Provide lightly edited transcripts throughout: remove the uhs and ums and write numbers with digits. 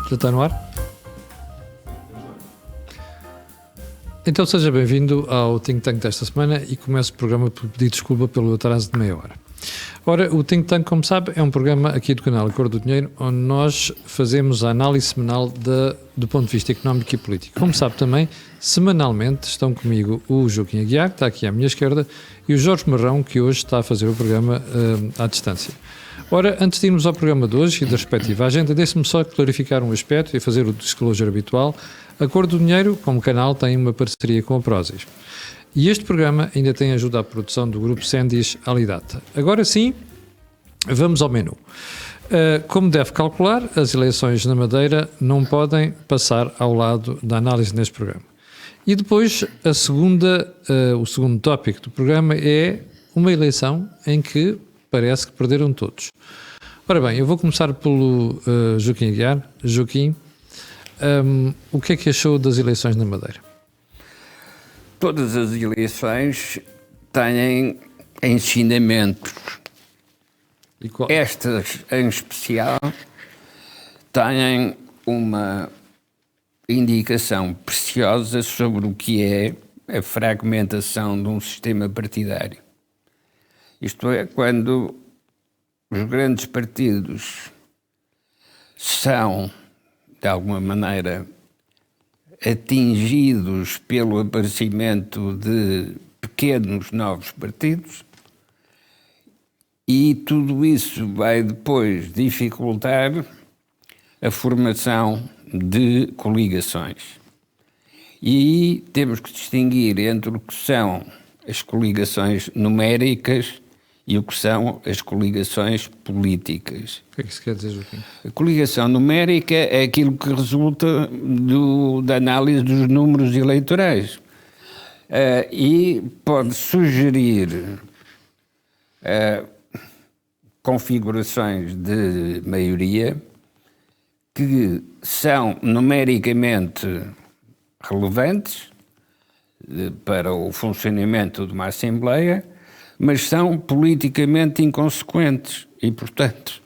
Já está no ar? Então seja bem-vindo ao Think Tank desta semana e começo o programa por pedir desculpa pelo atraso de meia hora. Ora, o Think Tank, como sabe, é um programa aqui do canal A Cor do Dinheiro, onde nós fazemos a análise semanal do ponto de vista económico e político. Como sabe também, semanalmente estão comigo o Joaquim Aguiar, que está aqui à minha esquerda, e o Jorge Marrão, que hoje está a fazer o programa à distância. Ora, antes de irmos ao programa de hoje e da respectiva agenda, deixe-me só clarificar um aspecto e fazer o disclosure habitual. A Cor do Dinheiro, como canal, tem uma parceria com a Prozis. E este programa ainda tem ajuda à produção do grupo Sendis Alidata. Agora sim, vamos ao menu. Como deve calcular, as eleições na Madeira não podem passar ao lado da análise neste programa. E depois, o segundo tópico do programa é uma eleição em que parece que perderam todos. Ora bem, eu vou começar pelo Joaquim Aguiar. Joaquim, o que é que achou das eleições na Madeira? Todas as eleições têm ensinamentos. E qual? Estas, em especial, têm uma indicação preciosa sobre o que é a fragmentação de um sistema partidário. Isto é, quando os grandes partidos são, de alguma maneira, atingidos pelo aparecimento de pequenos novos partidos, e tudo isso vai depois dificultar a formação de coligações. E aí temos que distinguir entre o que são as coligações numéricas e o que são as coligações políticas. O que é que isso quer dizer, Joaquim? A coligação numérica é aquilo que resulta da análise dos números eleitorais e pode sugerir configurações de maioria que são numericamente relevantes para o funcionamento de uma Assembleia, mas são politicamente inconsequentes e, portanto,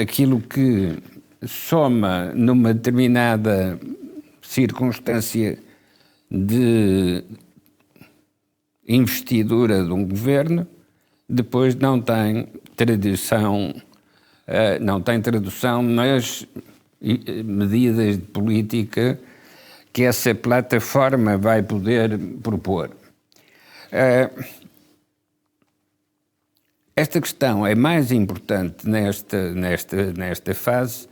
aquilo que soma numa determinada circunstância de investidura de um governo, depois não tem tradução nas medidas de política que essa plataforma vai poder propor. Esta questão é mais importante nesta fase,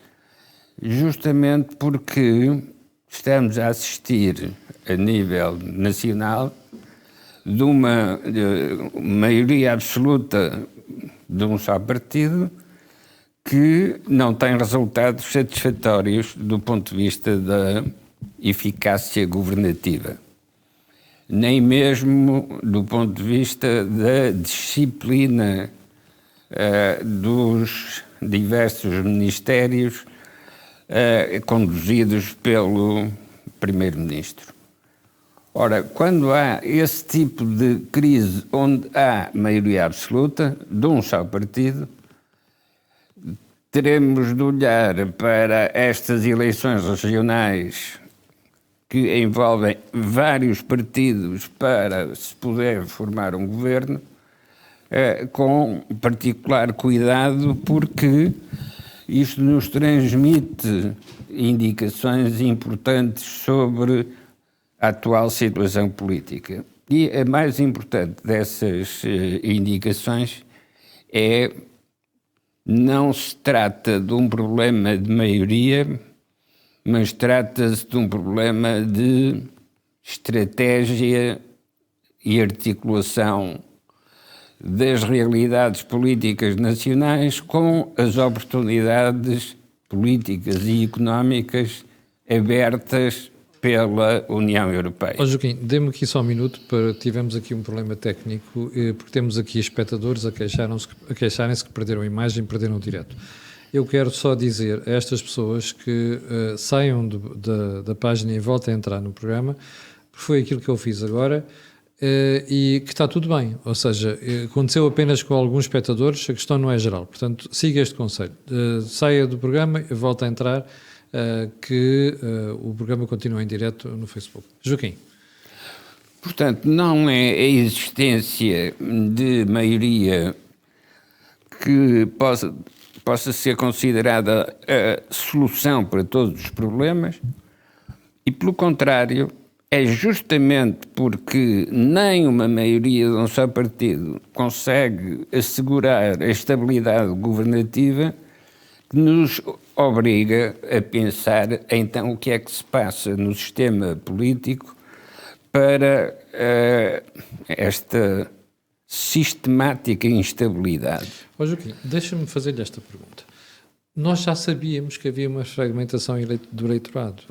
justamente porque estamos a assistir a nível nacional de uma maioria absoluta de um só partido que não tem resultados satisfatórios do ponto de vista da eficácia governativa, nem mesmo do ponto de vista da disciplina dos diversos ministérios conduzidos pelo Primeiro-Ministro. Ora, quando há esse tipo de crise onde há maioria absoluta de um só partido, teremos de olhar para estas eleições regionais que envolvem vários partidos para se poder formar um governo, com particular cuidado, porque isto nos transmite indicações importantes sobre a atual situação política. E a mais importante dessas indicações é: não se trata de um problema de maioria, mas trata-se de um problema de estratégia e articulação das realidades políticas nacionais com as oportunidades políticas e económicas abertas pela União Europeia. Joaquim, dê-me aqui só um minuto, tivemos aqui um problema técnico, porque temos aqui espectadores a queixarem-se que perderam a imagem, perderam o direto. Eu quero só dizer a estas pessoas que saiam da página e voltem a entrar no programa, porque foi aquilo que eu fiz agora, e que está tudo bem. Ou seja, aconteceu apenas com alguns espectadores, a questão não é geral. Portanto, siga este conselho. Saia do programa, volta a entrar, que o programa continua em direto no Facebook. Joaquim. Portanto, não é a existência de maioria que possa ser considerada a solução para todos os problemas, e pelo contrário, é justamente porque nem uma maioria de um só partido consegue assegurar a estabilidade governativa que nos obriga a pensar então o que é que se passa no sistema político para esta sistemática instabilidade. Joaquim, deixa-me fazer-lhe esta pergunta. Nós já sabíamos que havia uma fragmentação do eleitorado.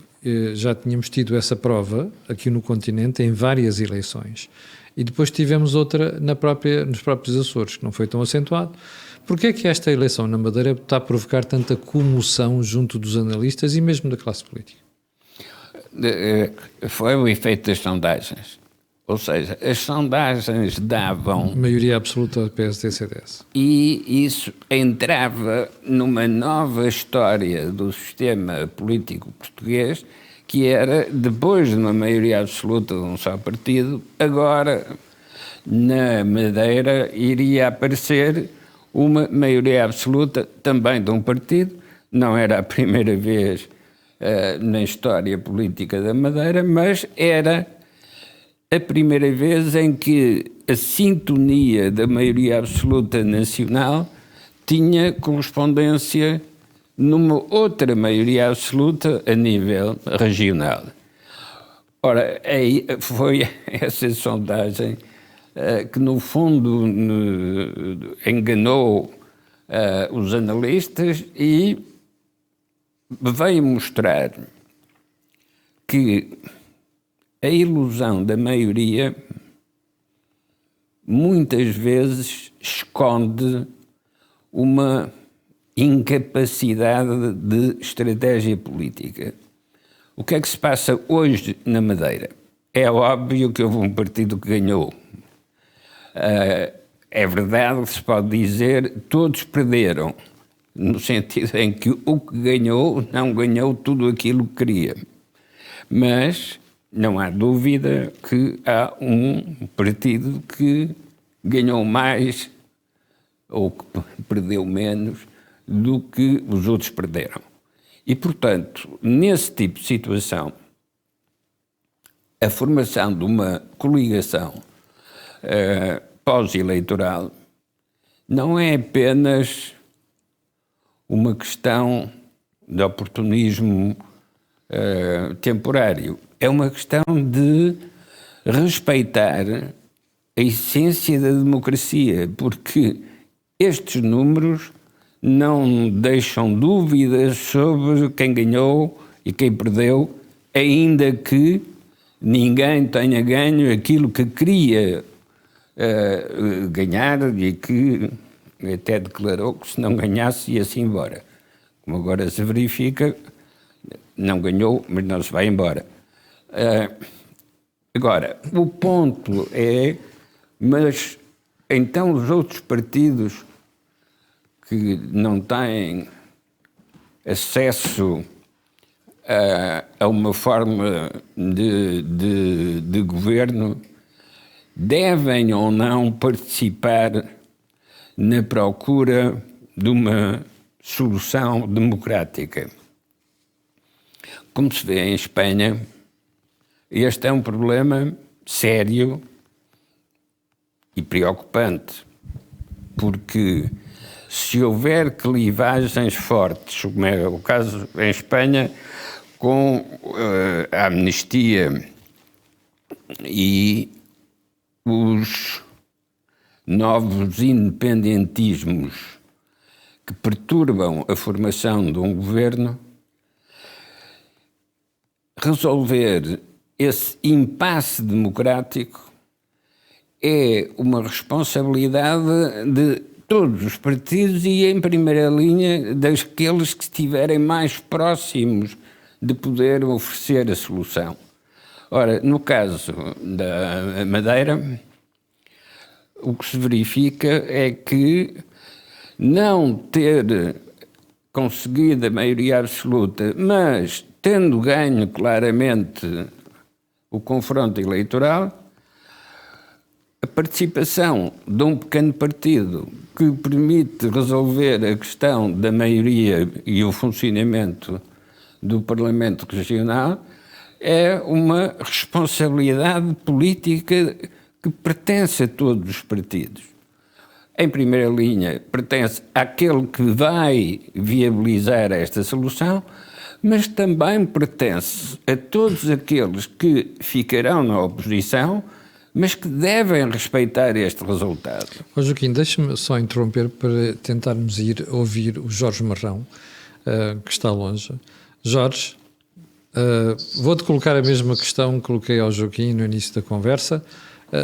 Já tínhamos tido essa prova aqui no continente em várias eleições. E depois tivemos outra nos próprios Açores, que não foi tão acentuado. Porquê é que esta eleição na Madeira está a provocar tanta comoção junto dos analistas e mesmo da classe política? Foi o efeito das sondagens. Ou seja, as sondagens davam... Maioria absoluta do PSD-CDS. E isso entrava numa nova história do sistema político português, que era, depois de uma maioria absoluta de um só partido, agora, na Madeira, iria aparecer uma maioria absoluta também de um partido. Não era a primeira vez na história política da Madeira, mas era a primeira vez em que a sintonia da maioria absoluta nacional tinha correspondência numa outra maioria absoluta a nível regional. Ora, foi essa sondagem que, no fundo, enganou os analistas e veio mostrar que a ilusão da maioria muitas vezes esconde uma incapacidade de estratégia política. O que é que se passa hoje na Madeira? É óbvio que houve um partido que ganhou. É verdade que se pode dizer todos perderam, no sentido em que o que ganhou não ganhou tudo aquilo que queria. Mas não há dúvida que há um partido que ganhou mais ou que perdeu menos do que os outros perderam. E, portanto, nesse tipo de situação, a formação de uma coligação pós-eleitoral não é apenas uma questão de oportunismo temporário. É uma questão de respeitar a essência da democracia, porque estes números não deixam dúvidas sobre quem ganhou e quem perdeu, ainda que ninguém tenha ganho aquilo que queria ganhar e que até declarou que se não ganhasse ia-se embora. Como agora se verifica, não ganhou, mas não se vai embora. Agora, o ponto é, mas então os outros partidos que não têm acesso a uma forma de governo devem ou não participar na procura de uma solução democrática. Como se vê em Espanha, este é um problema sério e preocupante, porque se houver clivagens fortes, como é o caso em Espanha, com a amnistia e os novos independentismos que perturbam a formação de um governo, resolver esse impasse democrático é uma responsabilidade de todos os partidos e, em primeira linha, daqueles que estiverem mais próximos de poder oferecer a solução. Ora, no caso da Madeira, o que se verifica é que não ter conseguida a maioria absoluta, mas tendo ganho claramente o confronto eleitoral, a participação de um pequeno partido que permite resolver a questão da maioria e o funcionamento do Parlamento Regional é uma responsabilidade política que pertence a todos os partidos. Em primeira linha, pertence àquele que vai viabilizar esta solução, mas também pertence a todos aqueles que ficarão na oposição, mas que devem respeitar este resultado. Joaquim, deixa-me só interromper para tentarmos ir ouvir o Jorge Marrão, que está longe. Jorge, vou-te colocar a mesma questão que coloquei ao Joaquim no início da conversa.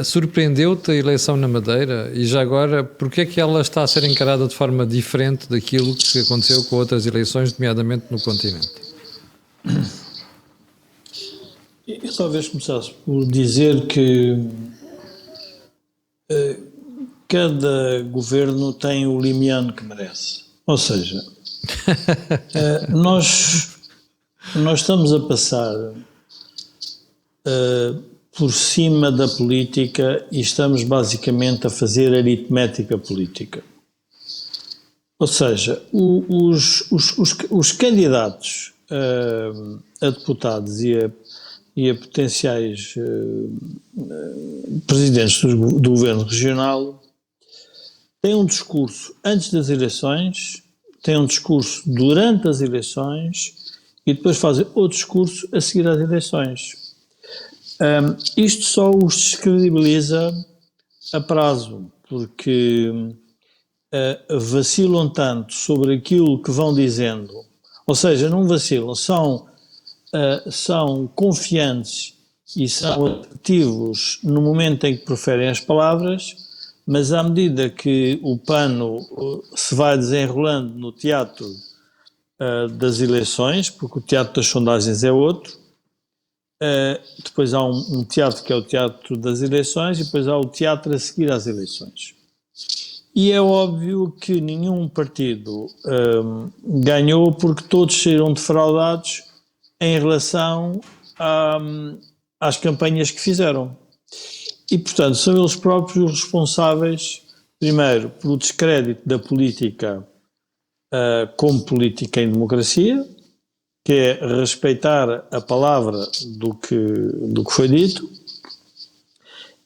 Surpreendeu-te a eleição na Madeira? E já agora, porquê é que ela está a ser encarada de forma diferente daquilo que aconteceu com outras eleições, nomeadamente no continente? Eu talvez começasse por dizer que cada governo tem o limiano que merece. Ou seja, nós estamos a passar por cima da política e estamos basicamente a fazer aritmética política. Ou seja, os candidatos a deputados e a potenciais presidentes do governo regional têm um discurso antes das eleições, têm um discurso durante as eleições e depois fazem outro discurso a seguir às eleições. Isto só os descredibiliza a prazo, porque vacilam tanto sobre aquilo que vão dizendo, ou seja, não vacilam, são confiantes e são ativos no momento em que proferem as palavras, mas à medida que o pano se vai desenrolando no teatro das eleições, porque o teatro das sondagens é outro, depois há um teatro que é o teatro das eleições e depois há o teatro a seguir às eleições. E é óbvio que nenhum partido ganhou porque todos saíram defraudados em relação às campanhas que fizeram. E, portanto, são eles próprios responsáveis, primeiro, pelo descrédito da política como política em democracia, que é respeitar a palavra do que foi dito,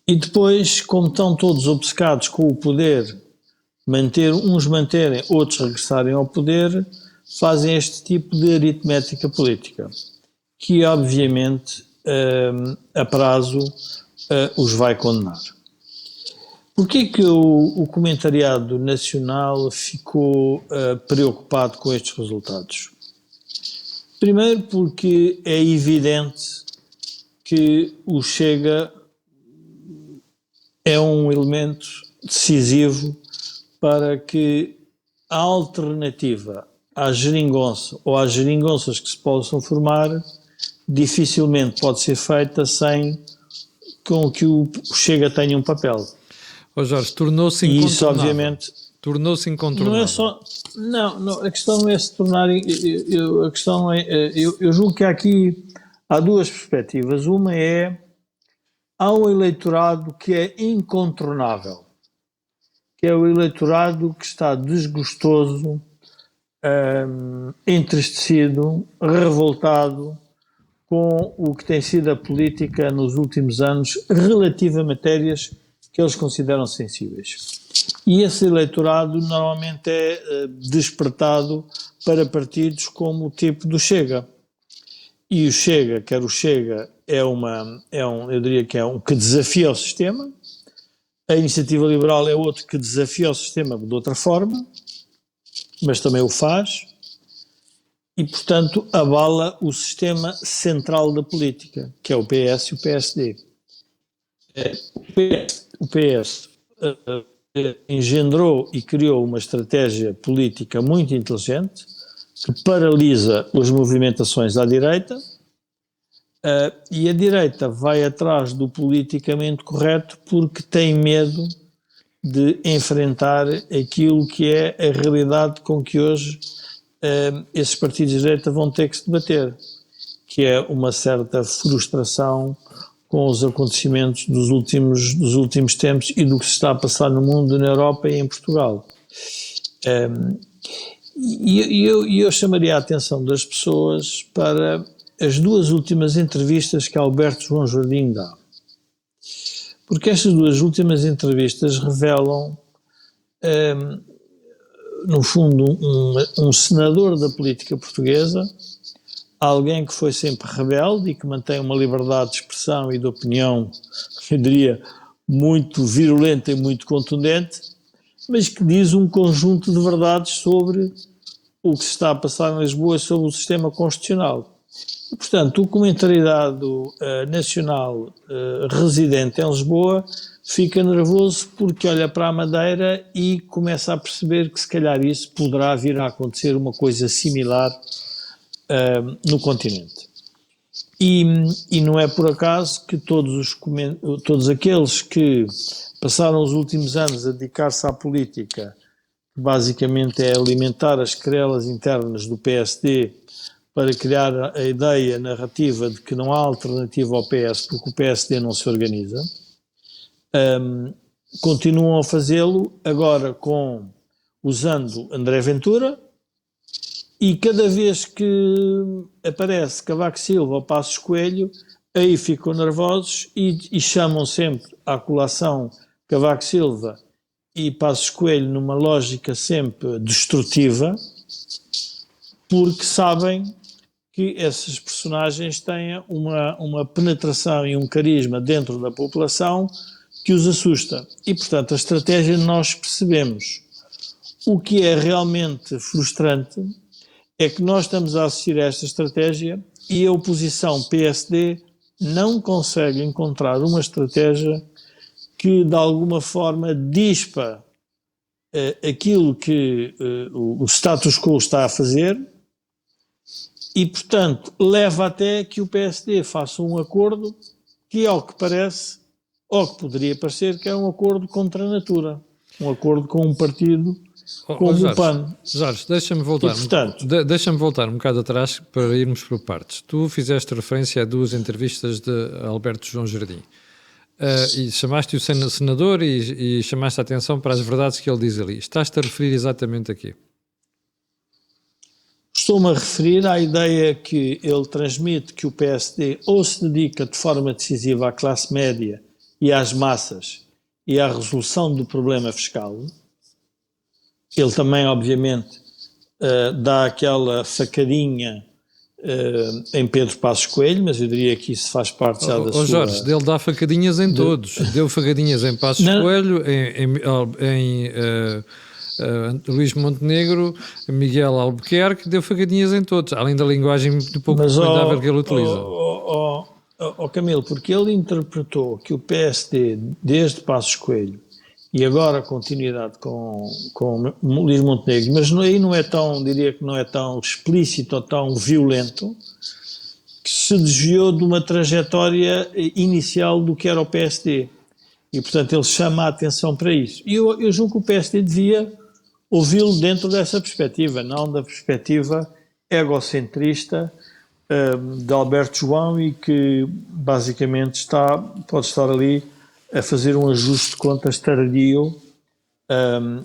e depois, como estão todos obcecados com o poder, uns manterem, outros regressarem ao poder, fazem este tipo de aritmética política, que obviamente a prazo os vai condenar. Porquê que o comentariado nacional ficou preocupado com estes resultados? Primeiro porque é evidente que o Chega é um elemento decisivo para que a alternativa à geringonça ou às geringonças que se possam formar dificilmente pode ser feita sem com que o Chega tenha um papel. Jorge, tornou-se incontornável. E isso, obviamente, tornou-se incontornável. Não é só... Não, a questão não é se tornar... a questão é... Eu julgo que há duas perspectivas. Uma é... Há um eleitorado que é incontornável, que é o eleitorado que está desgostoso, entristecido, revoltado com o que tem sido a política nos últimos anos relativa a matérias que eles consideram sensíveis. E esse eleitorado normalmente é despertado para partidos como o tipo do Chega. E o Chega, eu diria que é um que desafia o sistema. A Iniciativa Liberal é outro que desafia o sistema de outra forma, mas também o faz. E, portanto, abala o sistema central da política, que é o PS e o PSD. O PS engendrou e criou uma estratégia política muito inteligente que paralisa as movimentações à direita e a direita vai atrás do politicamente correto porque tem medo de enfrentar aquilo que é a realidade com que hoje esses partidos de direita vão ter que se debater, que é uma certa frustração com os acontecimentos dos últimos tempos e do que se está a passar no mundo, na Europa e em Portugal. E eu chamaria a atenção das pessoas para as duas últimas entrevistas que Alberto João Jardim dá. Porque estas duas últimas entrevistas revelam, no fundo, um senador da política portuguesa, alguém que foi sempre rebelde e que mantém uma liberdade de expressão e de opinião, eu diria, muito virulenta e muito contundente, mas que diz um conjunto de verdades sobre o que se está a passar em Lisboa, sobre o sistema constitucional. E, portanto, o comentariado nacional residente em Lisboa fica nervoso porque olha para a Madeira e começa a perceber que se calhar isso poderá vir a acontecer uma coisa similar no continente. E não é por acaso que todos aqueles que passaram os últimos anos a dedicar-se à política, que basicamente é alimentar as querelas internas do PSD para criar a ideia, a narrativa de que não há alternativa ao PS porque o PSD não se organiza, continuam a fazê-lo agora usando André Ventura, e cada vez que aparece Cavaco Silva ou Passos Coelho, aí ficam nervosos e chamam sempre à colação Cavaco Silva e Passos Coelho numa lógica sempre destrutiva, porque sabem que esses personagens têm uma penetração e um carisma dentro da população que os assusta. E, portanto, a estratégia nós percebemos. O que é realmente frustrante é que nós estamos a assistir a esta estratégia e a oposição PSD não consegue encontrar uma estratégia que, de alguma forma, dispa aquilo que o status quo está a fazer e, portanto, leva até que o PSD faça um acordo que, ao que parece, ou que poderia parecer, que é um acordo contra a natura, um acordo com um partido como o PAN. Jorge, deixa-me voltar, deixa-me voltar um bocado atrás para irmos por partes. Tu fizeste referência a duas entrevistas de Alberto João Jardim. E chamaste-o senador e chamaste a atenção para as verdades que ele diz ali. Estás-te a referir exatamente aqui? Estou-me a referir à ideia que ele transmite que o PSD ou se dedica de forma decisiva à classe média e às massas e à resolução do problema fiscal. Ele também, obviamente, dá aquela facadinha em Pedro Passos Coelho, mas eu diria que isso faz parte já da sua... Jorge, ele dá facadinhas em todos. Deu facadinhas em Passos Coelho, em Luís Montenegro, Miguel Albuquerque, deu facadinhas em todos, além da linguagem muito pouco recomendável que ele utiliza. Camilo, porque ele interpretou que o PSD, desde Passos Coelho, e agora a continuidade com Luís Montenegro, mas aí não é tão, diria que não é tão explícito ou tão violento, que se desviou de uma trajetória inicial do que era o PSD. E, portanto, ele chama a atenção para isso. E eu julgo que o PSD devia ouvi-lo dentro dessa perspectiva, não da perspectiva egocentrista de Alberto João e que, basicamente, pode estar ali a fazer um ajuste de contas tardio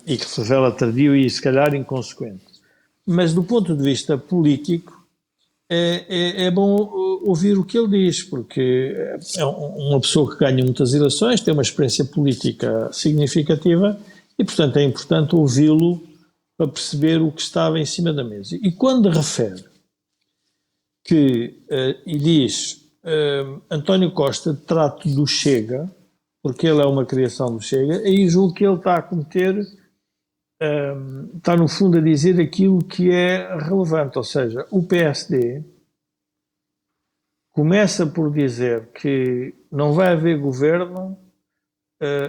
e que se revela tardio e, se calhar, inconsequente. Mas, do ponto de vista político, é bom ouvir o que ele diz, porque é uma pessoa que ganha muitas eleições, tem uma experiência política significativa e, portanto, é importante ouvi-lo para perceber o que estava em cima da mesa. E quando refere e diz António Costa trata do Chega, porque ele é uma criação do Chega, aí julgo que ele está a cometer, está no fundo a dizer aquilo que é relevante, ou seja, o PSD começa por dizer que não vai haver governo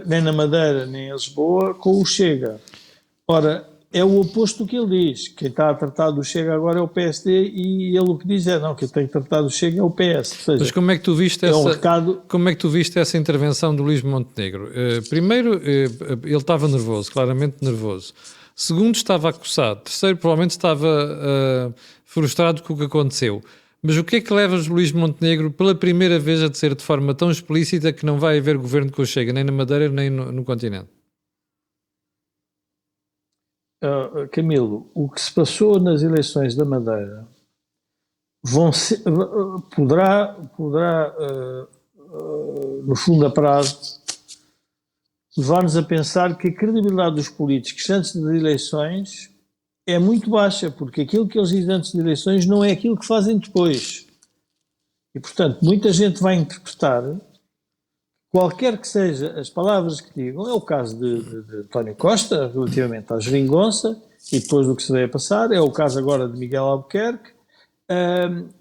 nem na Madeira nem em Lisboa com o Chega. Ora, é o oposto do que ele diz. Quem está a tratar do Chega agora é o PSD e ele o que diz é não, quem tem que tratar do Chega é o PS. Ou seja, mas como é que tu viste como é que tu viste essa intervenção do Luís Montenegro? Primeiro, ele estava nervoso, claramente nervoso. Segundo, estava acossado. Terceiro, provavelmente estava frustrado com o que aconteceu. Mas o que é que leva Luís Montenegro pela primeira vez a dizer de forma tão explícita que não vai haver governo com o Chega, nem na Madeira, nem no continente? Camilo, o que se passou nas eleições da Madeira poderá no fundo a prazo, levar-nos a pensar que a credibilidade dos políticos antes das eleições é muito baixa, porque aquilo que eles dizem antes das eleições não é aquilo que fazem depois. E, portanto, muita gente vai interpretar, qualquer que seja as palavras que digam, é o caso de António Costa, relativamente à geringonça, e depois do que se veio a passar, é o caso agora de Miguel Albuquerque,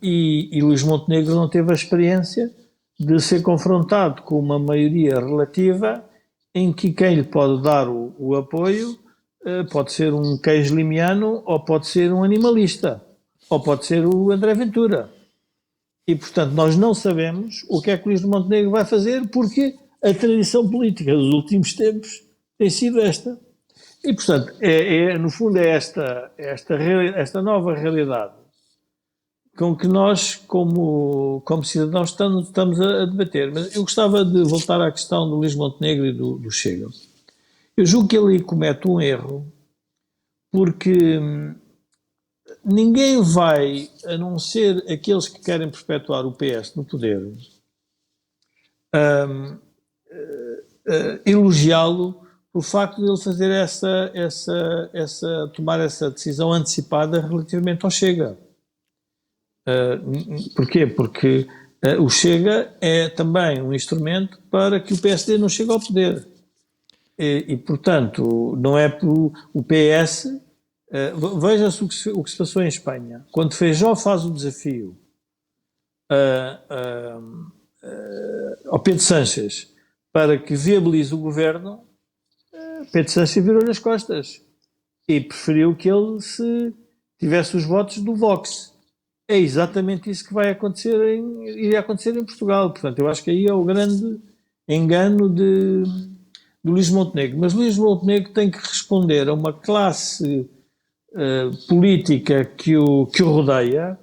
e Luís Montenegro não teve a experiência de ser confrontado com uma maioria relativa em que quem lhe pode dar o apoio pode ser um queijo limiano, ou pode ser um animalista, ou pode ser o André Ventura. E, portanto, nós não sabemos o que é que Luís Montenegro vai fazer, porque a tradição política dos últimos tempos tem sido esta. E, portanto, no fundo é esta nova realidade com que nós, como cidadãos, estamos a debater. Mas eu gostava de voltar à questão do Luís Montenegro e do Chega. Eu julgo que ele comete um erro, porque ninguém vai, a não ser aqueles que querem perpetuar o PS no poder, elogiá-lo pelo facto de ele fazer tomar essa decisão antecipada relativamente ao Chega. Porquê? Porque o Chega é também um instrumento para que o PSD não chegue ao poder. E portanto, não é o PS... veja-se o que se passou em Espanha. Quando Feijóo faz o desafio ao Pedro Sánchez para que viabilize o governo, Pedro Sánchez virou-lhe as costas e preferiu que ele tivesse os votos do Vox. É exatamente isso que iria acontecer em Portugal. Portanto, eu acho que aí é o grande engano do Luís Montenegro. Mas Luís Montenegro tem que responder a uma classe política que o rodeia,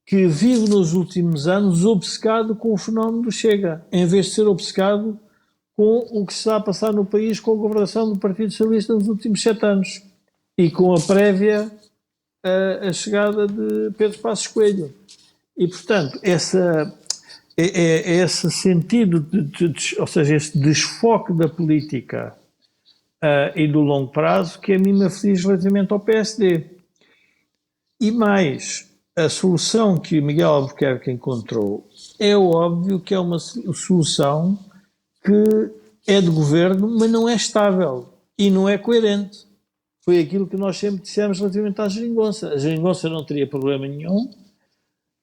que vive nos últimos anos obcecado com o fenómeno do Chega, em vez de ser obcecado com o que se está a passar no país com a governação do Partido Socialista nos últimos 7 anos e com a prévia a chegada de Pedro Passos Coelho. E, portanto, esse sentido, ou seja, esse desfoque da política e do longo prazo que a mim me aflige relativamente ao PSD. E mais, a solução que Miguel Albuquerque encontrou é óbvio que é uma solução que é de governo, mas não é estável e não é coerente. Foi aquilo que nós sempre dissemos relativamente à geringonça. A geringonça não teria problema nenhum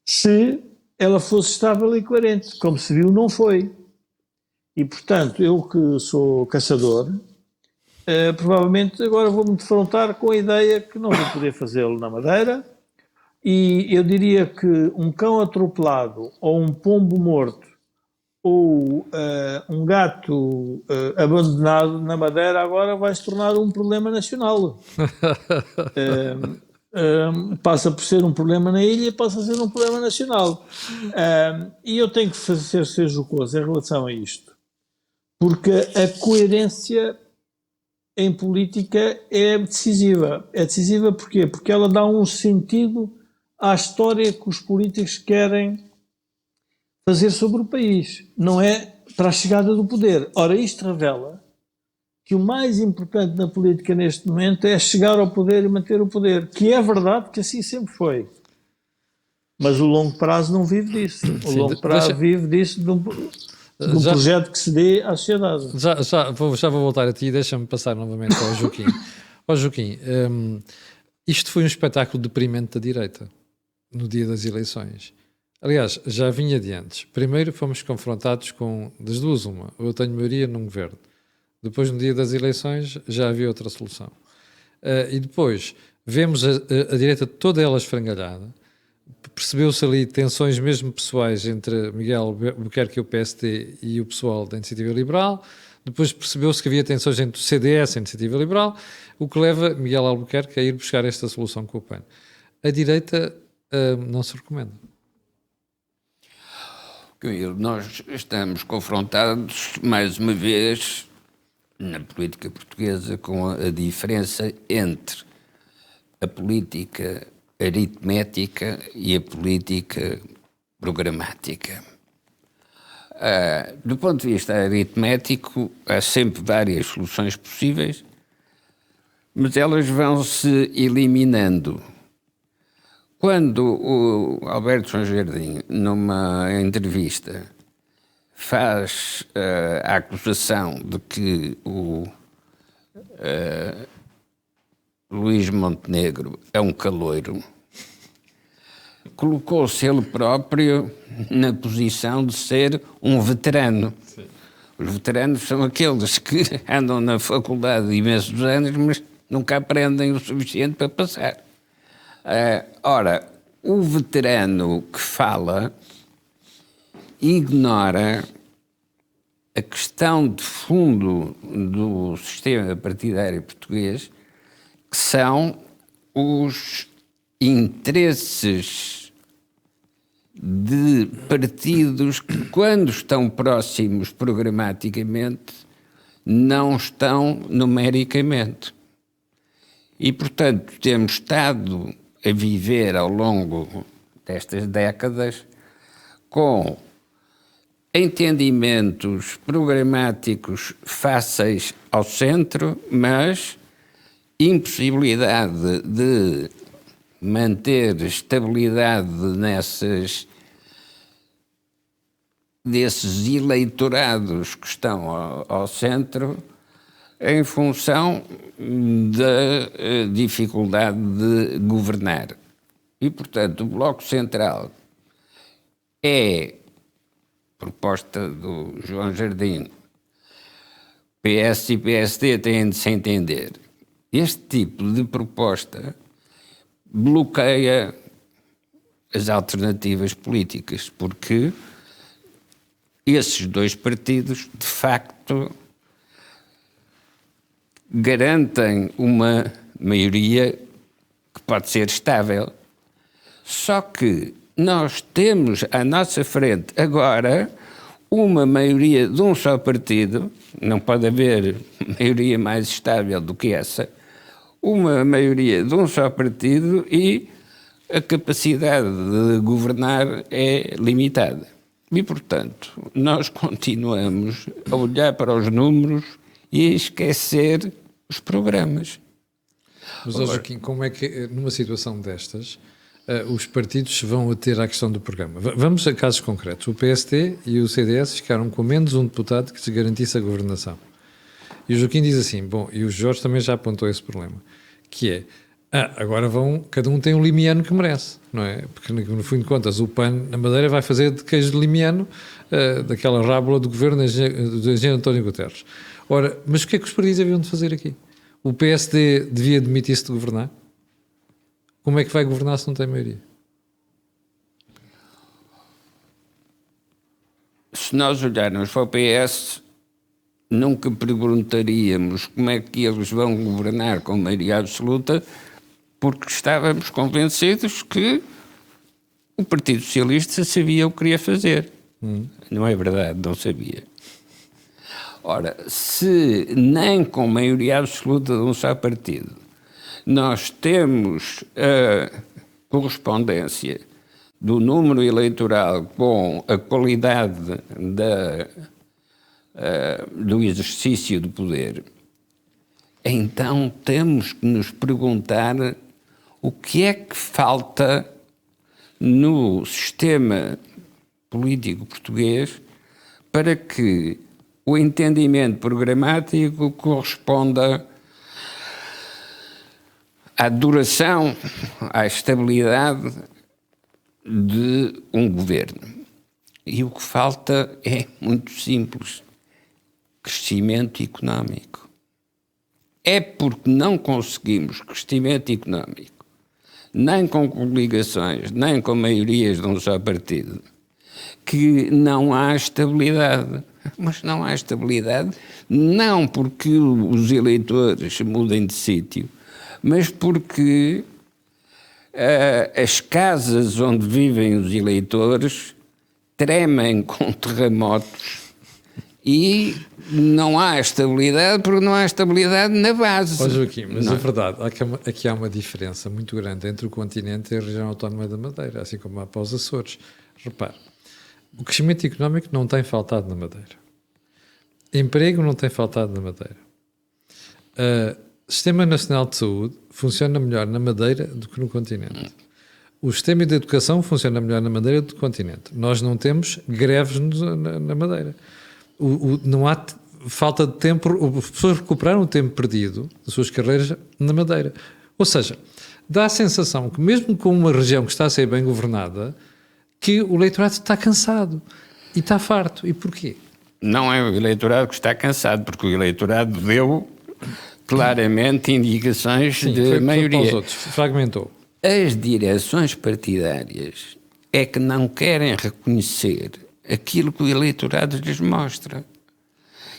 se ela fosse estável e coerente. Como se viu, não foi. E, portanto, eu que sou caçador, provavelmente agora vou-me defrontar com a ideia que não vou poder fazê-lo na Madeira, e eu diria que um cão atropelado ou um pombo morto ou um gato abandonado na Madeira agora vai se tornar um problema nacional. Passa por ser um problema na ilha e passa a ser um problema nacional. E eu tenho que ser jocoso em relação a isto, porque a coerência em política é decisiva. É decisiva porquê? Porque ela dá um sentido à história que os políticos querem fazer sobre o país. Não é para a chegada do poder. Ora, isto revela que o mais importante na política neste momento é chegar ao poder e manter o poder. Que é verdade que assim sempre foi. Mas o longo prazo não vive disso. O longo prazo vive disso de um projeto que se dê à sociedade. Já vou voltar a ti e deixa-me passar novamente ao Joaquim. Joaquim, isto foi um espetáculo deprimente da direita no dia das eleições. Aliás, já vinha de antes. Primeiro fomos confrontados com, das duas uma, eu tenho maioria num governo. Depois, no dia das eleições, já havia outra solução. E depois, vemos a direita toda ela esfrangalhada. Percebeu-se ali tensões mesmo pessoais entre Miguel Albuquerque e o PSD e o pessoal da Iniciativa Liberal. Depois percebeu-se que havia tensões entre o CDS e a Iniciativa Liberal, o que leva Miguel Albuquerque a ir buscar esta solução com o PAN. A direita não se recomenda. Nós estamos confrontados, mais uma vez, na política portuguesa, com a diferença entre a política aritmética e a política programática. Do ponto de vista aritmético, há sempre várias soluções possíveis, mas elas vão-se eliminando. Quando o Alberto João Jardim, numa entrevista, faz a acusação de que o Luís Montenegro é um caloiro, colocou-se ele próprio na posição de ser um veterano. Sim. Os veteranos são aqueles que andam na faculdade imensos anos, mas nunca aprendem o suficiente para passar. Ora, o veterano que fala ignora a questão de fundo do sistema partidário português, que são os interesses de partidos que, quando estão próximos programaticamente, não estão numericamente. E, portanto, temos estado a viver ao longo destas décadas com entendimentos programáticos fáceis ao centro, mas impossibilidade de manter estabilidade desses eleitorados que estão ao centro, em função da dificuldade de governar. E, portanto, o Bloco Central é proposta do João Jardim. PS e PSD têm de se entender. Este tipo de proposta bloqueia as alternativas políticas, porque esses dois partidos, de facto, garantem uma maioria que pode ser estável. Só que nós temos à nossa frente agora uma maioria de um só partido, não pode haver maioria mais estável do que essa, uma maioria de um só partido e a capacidade de governar é limitada. E, portanto, nós continuamos a olhar para os números e esquecer os programas. Mas, Joaquim, como é que, numa situação destas, os partidos se vão ater à questão do programa? Vamos a casos concretos. O PSD e o CDS ficaram com menos um deputado que se garantisse a governação. E o Joaquim diz assim, bom, e o Jorge também já apontou esse problema, que é, agora cada um tem um limiano que merece, não é? Porque, no fim de contas, o PAN na Madeira vai fazer de queijo de limiano daquela rábula do governo do engenheiro António Guterres. Ora, mas o que é que os partidos haviam de fazer aqui? O PSD devia demitir-se de governar? Como é que vai governar se não tem maioria? Se nós olharmos para o PS, nunca perguntaríamos como é que eles vão governar com maioria absoluta, porque estávamos convencidos que o Partido Socialista sabia o que queria fazer. Não é verdade, não sabia. Ora, se nem com maioria absoluta de um só partido nós temos a correspondência do número eleitoral com a qualidade do exercício do poder, então temos que nos perguntar o que é que falta no sistema político português para que o entendimento programático corresponda à duração, à estabilidade de um governo. E o que falta é muito simples: crescimento económico. É porque não conseguimos crescimento económico, nem com coligações, nem com maiorias de um só partido, que não há estabilidade. Mas não há estabilidade, não porque os eleitores mudem de sítio, mas porque as casas onde vivem os eleitores tremem com terremotos e não há estabilidade porque não há estabilidade na base. Ó Joaquim, mas Não. é verdade, aqui há uma diferença muito grande entre o continente e a região autónoma da Madeira, assim como há para os Açores. Repare, o crescimento económico não tem faltado na Madeira. Emprego não tem faltado na Madeira. O Sistema Nacional de Saúde funciona melhor na Madeira do que no continente. O sistema de educação funciona melhor na Madeira do que no continente. Nós não temos greves na Madeira. Não há falta de tempo, as pessoas recuperaram o tempo perdido das suas carreiras na Madeira. Ou seja, dá a sensação que mesmo com uma região que está a ser bem governada, que o eleitorado está cansado e está farto. E porquê? Não é o eleitorado que está cansado, porque o eleitorado deu claramente indicações Sim, de foi maioria. para os outros, fragmentou. As direções partidárias é que não querem reconhecer aquilo que o eleitorado lhes mostra.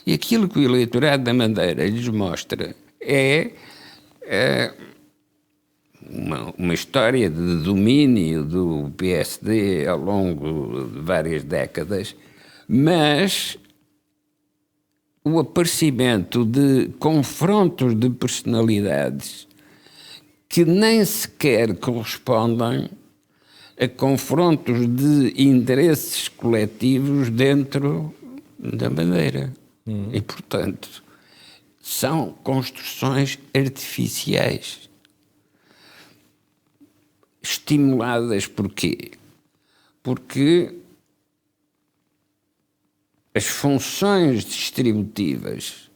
E aquilo que o eleitorado da Madeira lhes mostra é uma história de domínio do PSD ao longo de várias décadas, mas o aparecimento de confrontos de personalidades que nem sequer correspondem a confrontos de interesses coletivos dentro da Madeira. E, portanto, são construções artificiais. Estimuladas por quê? Porque as funções distributivas,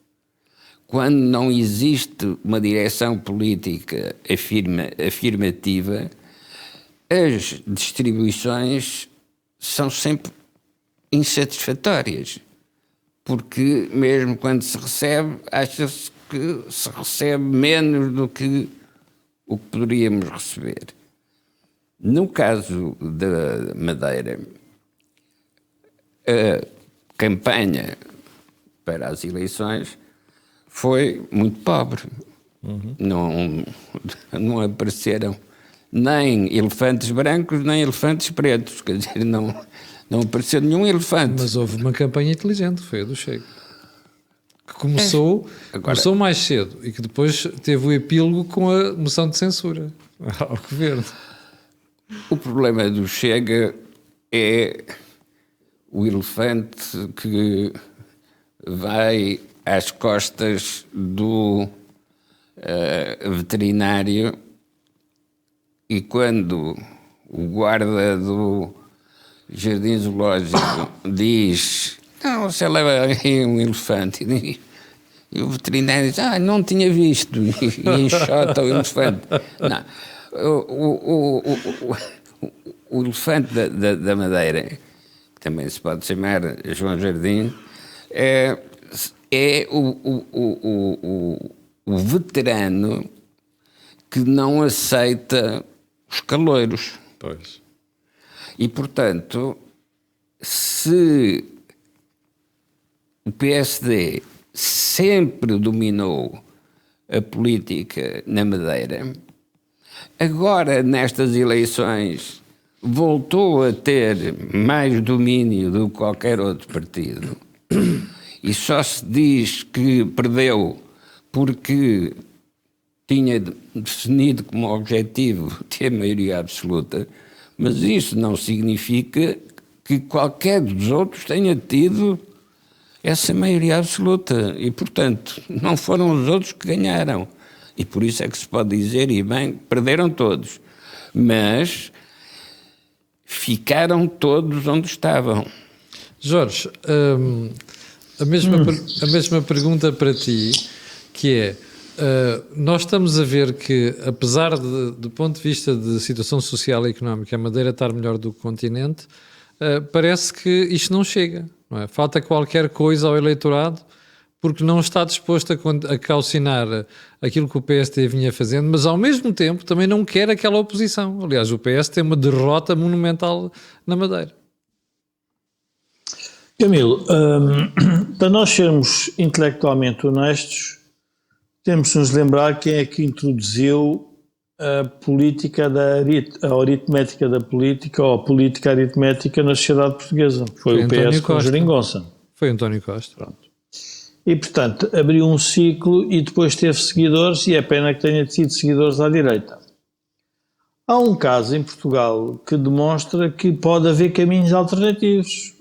quando não existe uma direção política afirmativa, as distribuições são sempre insatisfatórias. Porque mesmo quando se recebe, acha-se que se recebe menos do que o que poderíamos receber. No caso da Madeira, a campanha para as eleições foi muito pobre. Não apareceram nem elefantes brancos, nem elefantes pretos. Quer dizer, não apareceu nenhum elefante. Mas houve uma campanha inteligente, foi a do Chega. Que começou mais cedo e que depois teve o epílogo com a moção de censura ao governo. O problema do Chega é o elefante que vai às costas do veterinário e quando o guarda do Jardim Zoológico diz: não, você leva aí um elefante. E o veterinário diz: não tinha visto. E enxota o elefante. Não. O elefante da Madeira, que também se pode chamar João Jardim, é o veterano que não aceita os caloiros. Pois. E, portanto, se o PSD sempre dominou a política na Madeira, agora, nestas eleições, voltou a ter mais domínio do que qualquer outro partido e só se diz que perdeu porque tinha definido como objetivo ter maioria absoluta, mas isso não significa que qualquer dos outros tenha tido essa maioria absoluta e, portanto, não foram os outros que ganharam. E por isso é que se pode dizer, e bem, perderam todos, mas ficaram todos onde estavam. Jorge, a mesma pergunta para ti, que é, nós estamos a ver que, apesar do ponto de vista de situação social e económica, a Madeira estar melhor do que o continente, parece que isto não chega, não é? Falta qualquer coisa ao eleitorado, porque não está disposto a calcinar aquilo que o PSD vinha fazendo, mas ao mesmo tempo também não quer aquela oposição. Aliás, o PS tem uma derrota monumental na Madeira. Camilo, para nós sermos intelectualmente honestos, temos de nos lembrar quem é que introduziu a política a aritmética da política, ou a política aritmética na sociedade portuguesa. Foi o PS com Geringonça. Foi António Costa. Pronto. E, portanto, abriu um ciclo e depois teve seguidores, e é pena que tenha tido seguidores à direita. Há um caso em Portugal que demonstra que pode haver caminhos alternativos,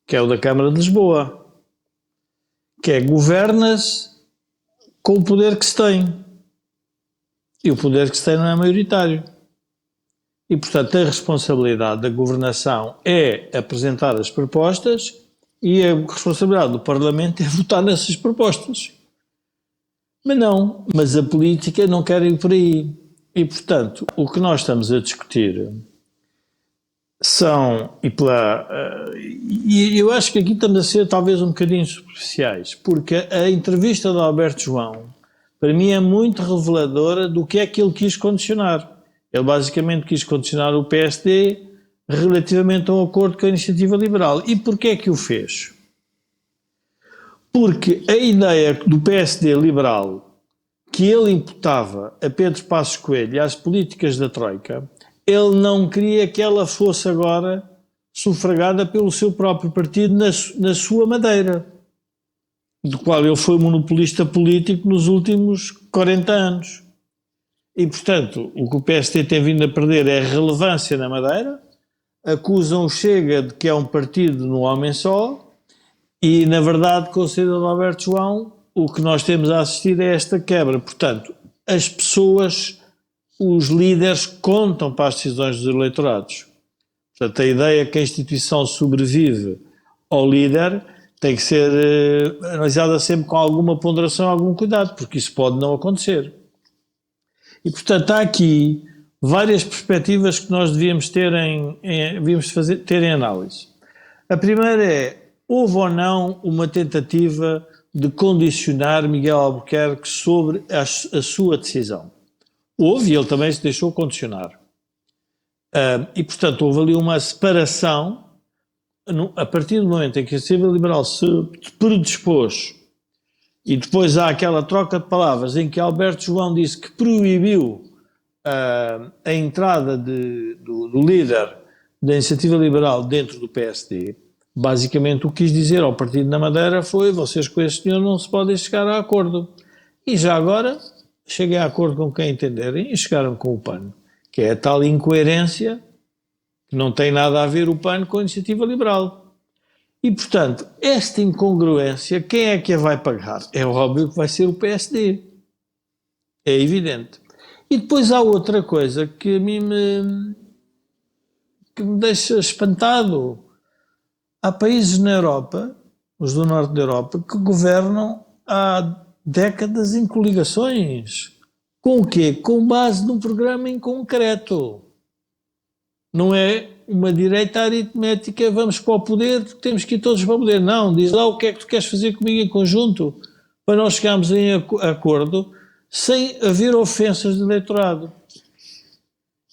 que é o da Câmara de Lisboa, que é governa-se com o poder que se tem. E o poder que se tem não é maioritário. E, portanto, a responsabilidade da governação é apresentar as propostas e a responsabilidade do Parlamento é votar nessas propostas. Mas não, mas a política não quer ir por aí. E, portanto, o que nós estamos a discutir são, e eu acho que aqui estamos a ser talvez um bocadinho superficiais, porque a entrevista do Alberto João, para mim, é muito reveladora do que é que ele quis condicionar. Ele basicamente quis condicionar o PSD relativamente a um acordo com a Iniciativa Liberal. E porquê é que o fez? Porque a ideia do PSD liberal que ele imputava a Pedro Passos Coelho e às políticas da Troika, ele não queria que ela fosse agora sufragada pelo seu próprio partido na sua Madeira, do qual ele foi monopolista político nos últimos 40 anos. E, portanto, o que o PSD tem vindo a perder é a relevância na Madeira, acusam o Chega de que é um partido no homem só, e, na verdade, com a saída do Alberto João, o que nós temos a assistir é esta quebra. Portanto, as pessoas, os líderes, contam para as decisões dos eleitorados. Portanto, a ideia que a instituição sobrevive ao líder tem que ser analisada sempre com alguma ponderação, algum cuidado, porque isso pode não acontecer. E, portanto, há aqui várias perspectivas que nós devíamos ter ter em análise. A primeira é, houve ou não uma tentativa de condicionar Miguel Albuquerque sobre a sua decisão? Houve, e ele também se deixou condicionar. E, portanto, houve ali uma separação, a partir do momento em que a Iniciativa Liberal se predispôs, e depois há aquela troca de palavras em que Alberto João disse que proibiu a entrada do líder da Iniciativa Liberal dentro do PSD. Basicamente o que quis dizer ao partido na Madeira foi: vocês com este senhor não se podem chegar a acordo. E já agora cheguem a acordo com quem entenderem, e chegaram com o PAN, que é a tal incoerência que não tem nada a ver o PAN com a Iniciativa Liberal. E, portanto, esta incongruência, quem é que a vai pagar? É óbvio que vai ser o PSD. É evidente. E depois há outra coisa que a mim me deixa espantado. Há países na Europa, os do norte da Europa, que governam há décadas em coligações. Com o quê? Com base num programa em concreto. Não é uma direita aritmética, vamos para o poder, temos que ir todos para o poder. Não, diz lá o que é que tu queres fazer comigo em conjunto, para nós chegarmos em acordo, sem haver ofensas de eleitorado.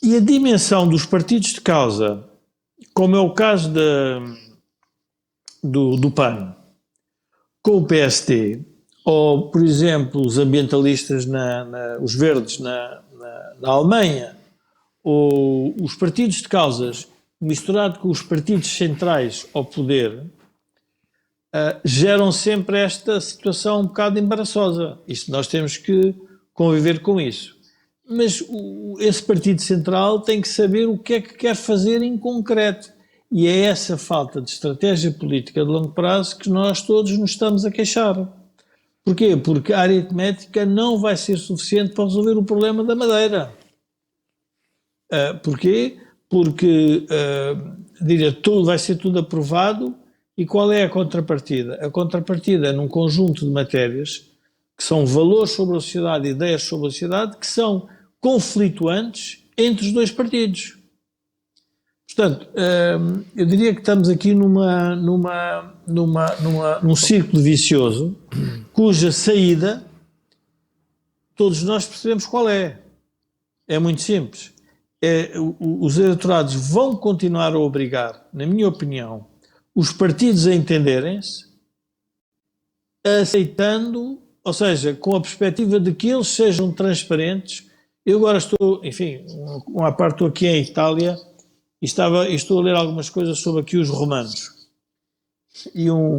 E a dimensão dos partidos de causa, como é o caso do PAN, com o PSD, ou, por exemplo, os ambientalistas, os verdes na Alemanha, ou os partidos de causas misturado com os partidos centrais ao poder, geram sempre esta situação um bocado embaraçosa. Isto, nós temos que conviver com isso. Mas esse partido central tem que saber o que é que quer fazer em concreto. E é essa falta de estratégia política de longo prazo que nós todos nos estamos a queixar. Porquê? Porque a aritmética não vai ser suficiente para resolver o problema da Madeira. Porquê? Porque vai ser tudo aprovado, e qual é a contrapartida? A contrapartida é num conjunto de matérias que são valores sobre a sociedade, ideias sobre a sociedade, que são conflituantes entre os dois partidos. Portanto, eu diria que estamos aqui num círculo vicioso, cuja saída todos nós percebemos qual é. É muito simples. Os eleitorados vão continuar a obrigar, na minha opinião, os partidos a entenderem-se, aceitando, ou seja, com a perspectiva de que eles sejam transparentes. Eu agora estou, enfim, uma parte estou aqui em Itália e estou a ler algumas coisas sobre aqui os romanos. E um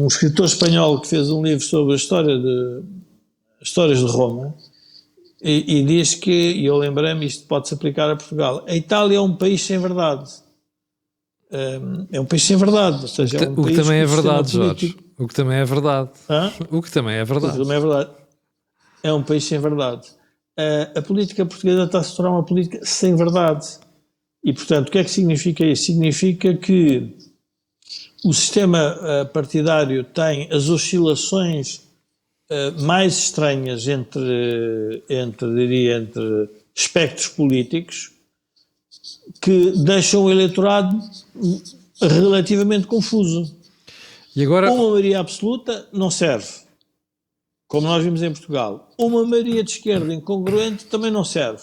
escritor espanhol que fez um livro sobre a histórias de Roma e diz que, e eu lembrei-me, isto pode-se aplicar a Portugal, a Itália é um país sem verdade. É um país sem verdade, ou seja, é um O que país também é com verdade, sistema Jorge. político. O que também é verdade. Hã? O que também é O que verdade. também é verdade. É um país sem verdade. A política portuguesa está a se tornar uma política sem verdade. E, portanto, o que é que significa isso? Significa que o sistema partidário tem as oscilações mais estranhas entre espectros políticos que deixam o eleitorado relativamente confuso. E agora, Uma maioria absoluta não serve, como nós vimos em Portugal. Uma maioria de esquerda incongruente também não serve.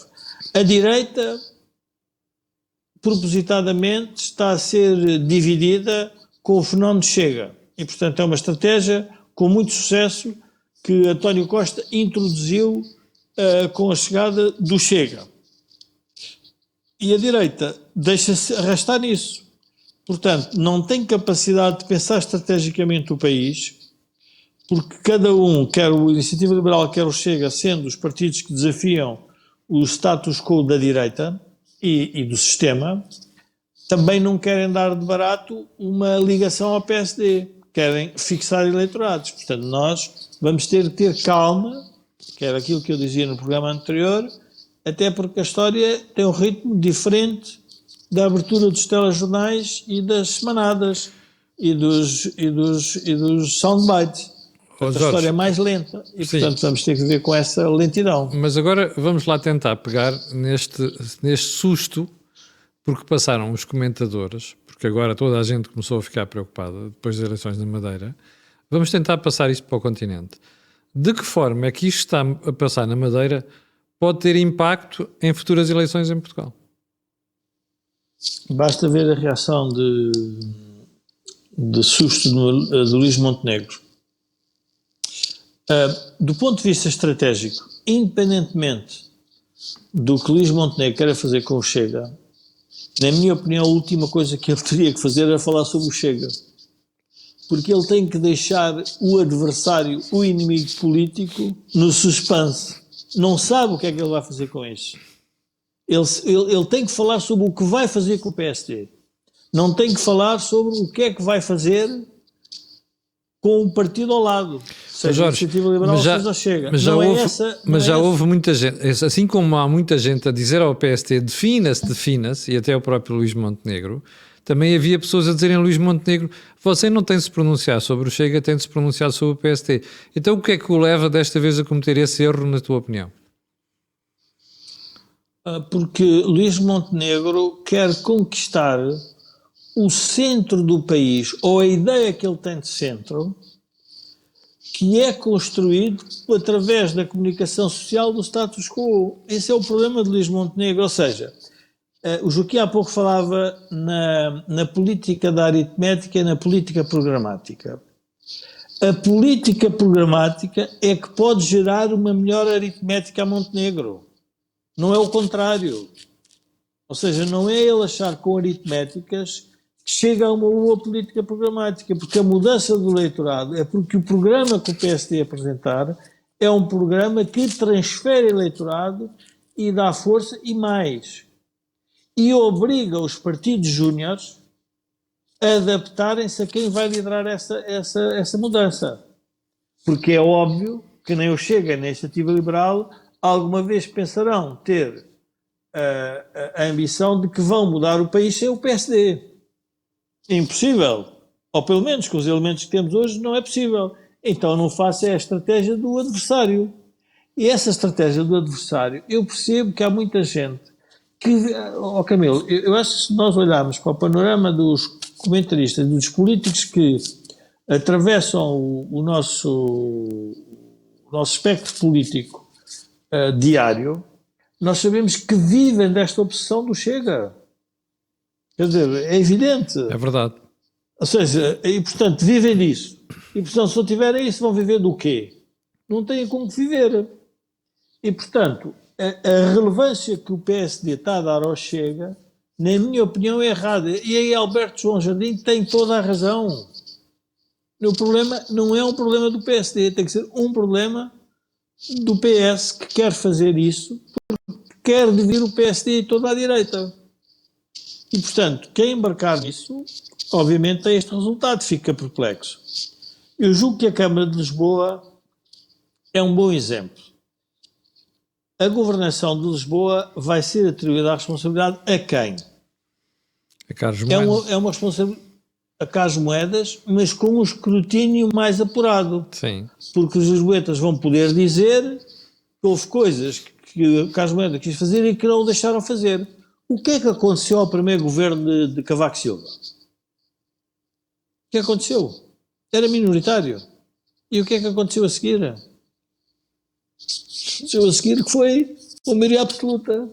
A direita, propositadamente, está a ser dividida com o fenómeno Chega. E, portanto, é uma estratégia com muito sucesso que António Costa introduziu com a chegada do Chega. E a direita deixa-se arrastar nisso. Portanto, não tem capacidade de pensar estrategicamente o país, porque cada um, quer o Iniciativa Liberal, quer o Chega, sendo os partidos que desafiam o status quo da direita e do sistema, também não querem dar de barato uma ligação ao PSD, querem fixar eleitorados. Portanto, nós vamos ter que ter calma, que era aquilo que eu dizia no programa anterior, até porque a história tem um ritmo diferente da abertura dos telejornais e das semanadas e dos soundbites. Portanto, a história é mais lenta e, portanto, vamos ter que ver com essa lentidão. mas agora vamos lá tentar pegar neste susto, porque passaram os comentadores, porque agora toda a gente começou a ficar preocupada depois das eleições na Madeira. Vamos tentar passar isto para o continente. De que forma é que isto está a passar na Madeira pode ter impacto em futuras eleições em Portugal? Basta ver a reação de susto do Luís Montenegro. Do ponto de vista estratégico, independentemente do que Luís Montenegro queira fazer com o Chega, na minha opinião, a última coisa que ele teria que fazer era falar sobre o Chega. Porque ele tem que deixar o adversário, o inimigo político, no suspense. Não sabe o que é que ele vai fazer com isso. Ele tem que falar sobre o que vai fazer com o PSD. Não tem que falar sobre o que é que vai fazer com o partido ao lado. Seja a Iniciativa Liberal, seja Chega. Mas já houve muita gente, assim como há muita gente a dizer ao PSD defina-se, e até o próprio Luís Montenegro, também havia pessoas a dizerem a Luís Montenegro, você não tem de se pronunciar sobre o Chega, tem de se pronunciar sobre o PSD. Então o que é que o leva desta vez a cometer esse erro, na tua opinião? Porque Luís Montenegro quer conquistar o centro do país, ou a ideia que ele tem de centro, que é construído através da comunicação social do status quo. Esse é o problema de Luís Montenegro, ou seja, o Joaquim há pouco falava na política da aritmética e na política programática. A política programática é que pode gerar uma melhor aritmética a Montenegro. Não é o contrário. Ou seja, não é ele achar com aritméticas que chega a uma boa política programática, porque a mudança do eleitorado é porque o programa que o PSD apresentar é um programa que transfere eleitorado e dá força e mais. E obriga os partidos júniores a adaptarem-se a quem vai liderar essa mudança. Porque é óbvio que nem o Chega nem a Iniciativa Liberal alguma vez pensarão ter a ambição de que vão mudar o país sem o PSD. É impossível. Ou pelo menos com os elementos que temos hoje não é possível. Então não faça a estratégia do adversário. E essa estratégia do adversário, eu percebo que há muita gente que... Camilo, eu acho que se nós olharmos para o panorama dos comentaristas, dos políticos que atravessam o nosso espectro político diário, nós sabemos que vivem desta obsessão do Chega. Quer dizer, é evidente. É verdade. Ou seja, e portanto, vivem disso. E portanto, se não tiverem isso, vão viver do quê? Não têm como viver. E portanto, a relevância que o PSD está a dar ao Chega, na minha opinião, é errada. E aí Alberto João Jardim tem toda a razão. O problema não é um problema do PSD, tem que ser um problema do PS que quer fazer isso, porque quer dividir o PSD e toda a direita. E, portanto, quem embarcar nisso, obviamente tem este resultado, fica perplexo. Eu julgo que a Câmara de Lisboa é um bom exemplo. A governação de Lisboa vai ser atribuída a responsabilidade a quem? A Carlos Moedas. É uma responsabilidade a Carlos Moedas, mas com um escrutínio mais apurado. Sim. Porque os lisboetas vão poder dizer que houve coisas que Carlos Moedas quis fazer e que não o deixaram fazer. O que é que aconteceu ao primeiro governo de Cavaco Silva? O que aconteceu? Era minoritário. E o que é que aconteceu a seguir? Aconteceu a seguir que foi uma maioria absoluta.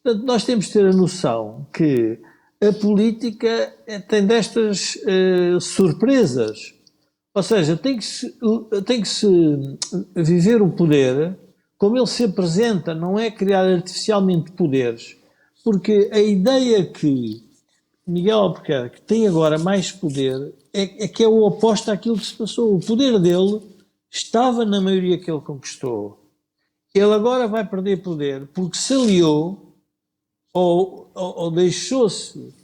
Portanto, nós temos de ter a noção que a política tem destas surpresas. Ou seja, tem que se viver o poder como ele se apresenta, não é criar artificialmente poderes. Porque a ideia que Miguel Albuquerque tem agora mais poder é que é o oposto àquilo que se passou. O poder dele estava na maioria que ele conquistou. Ele agora vai perder poder porque se aliou ou deixou-se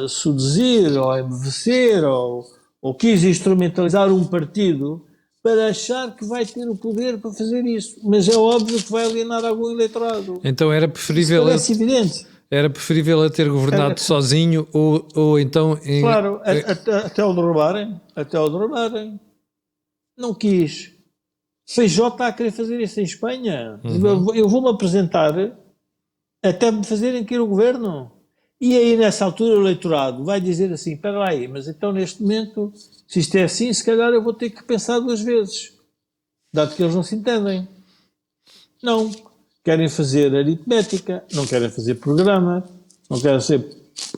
seduzir ou envelhecer ou quis instrumentalizar um partido para achar que vai ter o poder para fazer isso. Mas é óbvio que vai alienar algum eleitorado. Então era preferível... Parece evidente. Era preferível a ter governado sozinho ou então... Claro, até o derrubarem. Não quis. Feijó está a querer fazer isso em Espanha. Uhum. Eu vou-me apresentar até me fazerem cair o governo. E aí, nessa altura, o eleitorado vai dizer assim, espera lá aí, mas então neste momento, se isto é assim, se calhar eu vou ter que pensar duas vezes. Dado que eles não se entendem. Não. Querem fazer aritmética, não querem fazer programa, não querem fazer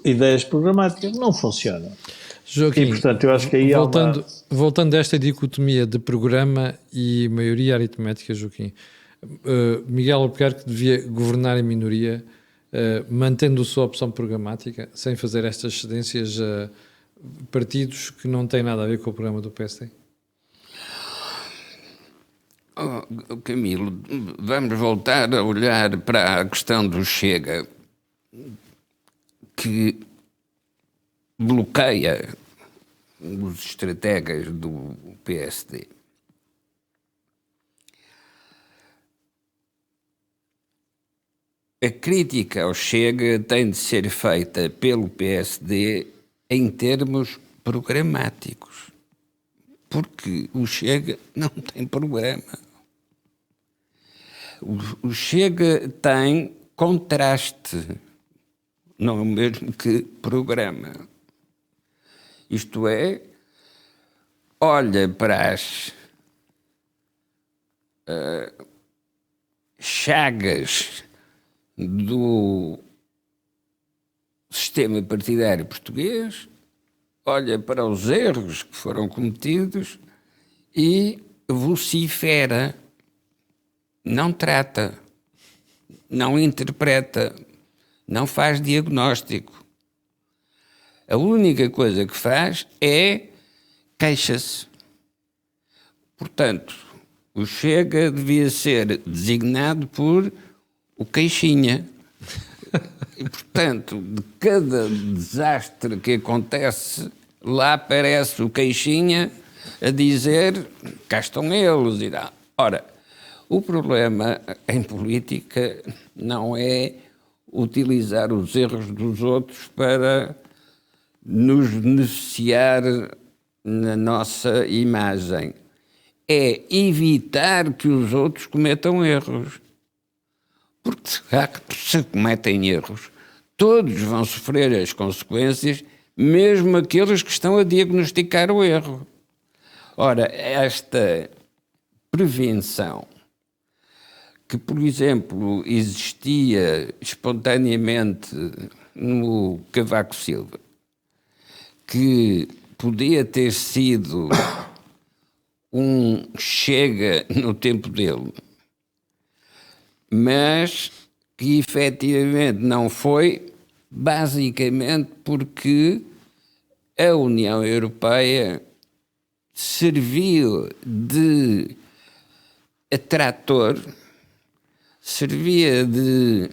ideias programáticas, não funciona. Joaquim, e, portanto, eu acho que aí voltando a esta dicotomia de programa e maioria aritmética, Joaquim, Miguel Albuquerque devia governar em minoria, mantendo a sua opção programática, sem fazer estas cedências a partidos que não têm nada a ver com o programa do PSD? Oh, Camilo, vamos voltar a olhar para a questão do Chega, que bloqueia os estrategas do PSD. A crítica ao Chega tem de ser feita pelo PSD em termos programáticos, porque o Chega não tem programa. O Chega tem contraste, não é o mesmo que programa. Isto é, olha para as chagas do sistema partidário português, olha para os erros que foram cometidos e vocifera, não trata, não interpreta, não faz diagnóstico. A única coisa que faz é queixa-se. Portanto, o Chega devia ser designado por o queixinha. E, portanto, de cada desastre que acontece, lá aparece o queixinha a dizer cá estão eles. E dá. Ora, o problema em política não é utilizar os erros dos outros para nos beneficiar na nossa imagem. É evitar que os outros cometam erros. Porque se cometem erros, todos vão sofrer as consequências, mesmo aqueles que estão a diagnosticar o erro. Ora, esta prevenção, que, por exemplo, existia espontaneamente no Cavaco Silva, que podia ter sido um Chega no tempo dele, mas que efetivamente não foi, basicamente porque a União Europeia serviu de atrator, servia de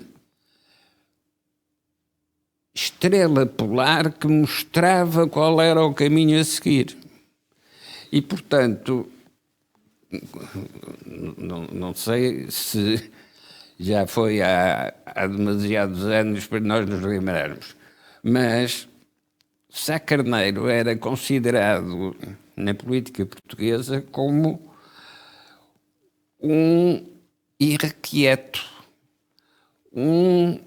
estrela polar que mostrava qual era o caminho a seguir. E, portanto, não sei se já foi há demasiados anos para nós nos lembrarmos, mas Sá Carneiro era considerado na política portuguesa como um irrequieto, um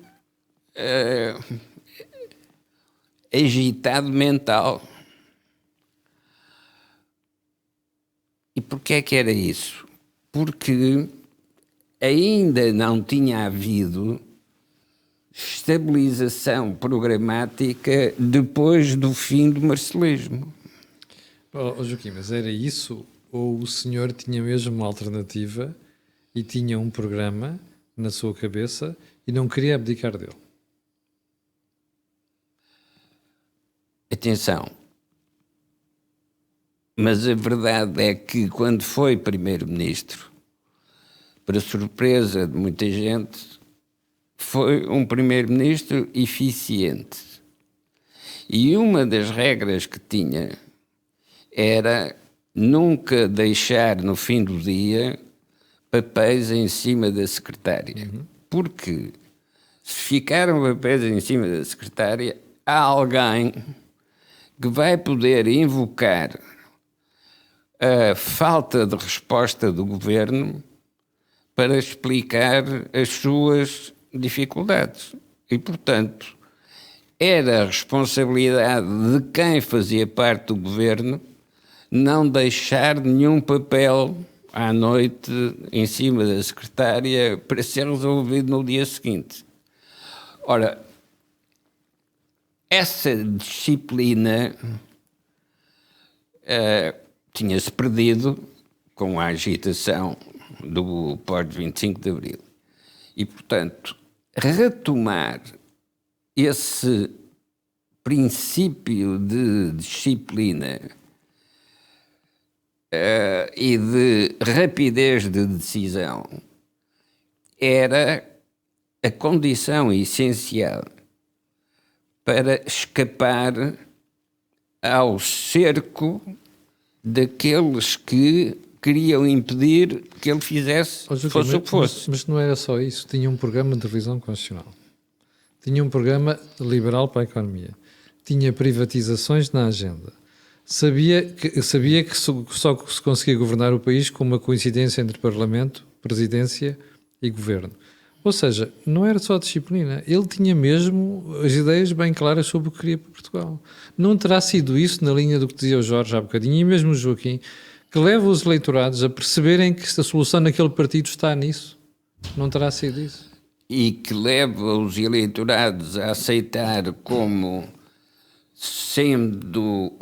agitado mental. E porquê é que era isso? Porque ainda não tinha havido estabilização programática depois do fim do marcelismo. Joaquim, mas era isso ou o senhor tinha mesmo uma alternativa e tinha um programa na sua cabeça e não queria abdicar dele? Atenção, mas a verdade é que quando foi primeiro-ministro, para surpresa de muita gente, foi um primeiro-ministro eficiente. E uma das regras que tinha era nunca deixar no fim do dia papéis em cima da secretária. Porque se ficaram papéis em cima da secretária, há alguém que vai poder invocar a falta de resposta do governo para explicar as suas dificuldades. E, portanto, era a responsabilidade de quem fazia parte do governo não deixar nenhum papel à noite em cima da secretária para ser resolvido no dia seguinte. Ora, essa disciplina tinha-se perdido com a agitação do pós-25 de Abril. E, portanto, retomar esse princípio de disciplina e de rapidez de decisão era a condição essencial para escapar ao cerco daqueles que queriam impedir que ele fizesse fosse o que fosse. Mas não era só isso. Tinha um programa de revisão constitucional. Tinha um programa liberal para a economia. Tinha privatizações na agenda. Sabia que só se conseguia governar o país com uma coincidência entre Parlamento, Presidência e Governo. Ou seja, não era só disciplina. Ele tinha mesmo as ideias bem claras sobre o que queria para Portugal. Não terá sido isso na linha do que dizia o Jorge há bocadinho e mesmo o Joaquim, que leva os eleitorados a perceberem que a solução naquele partido está nisso? Não terá sido isso? E que leva os eleitorados a aceitar como sendo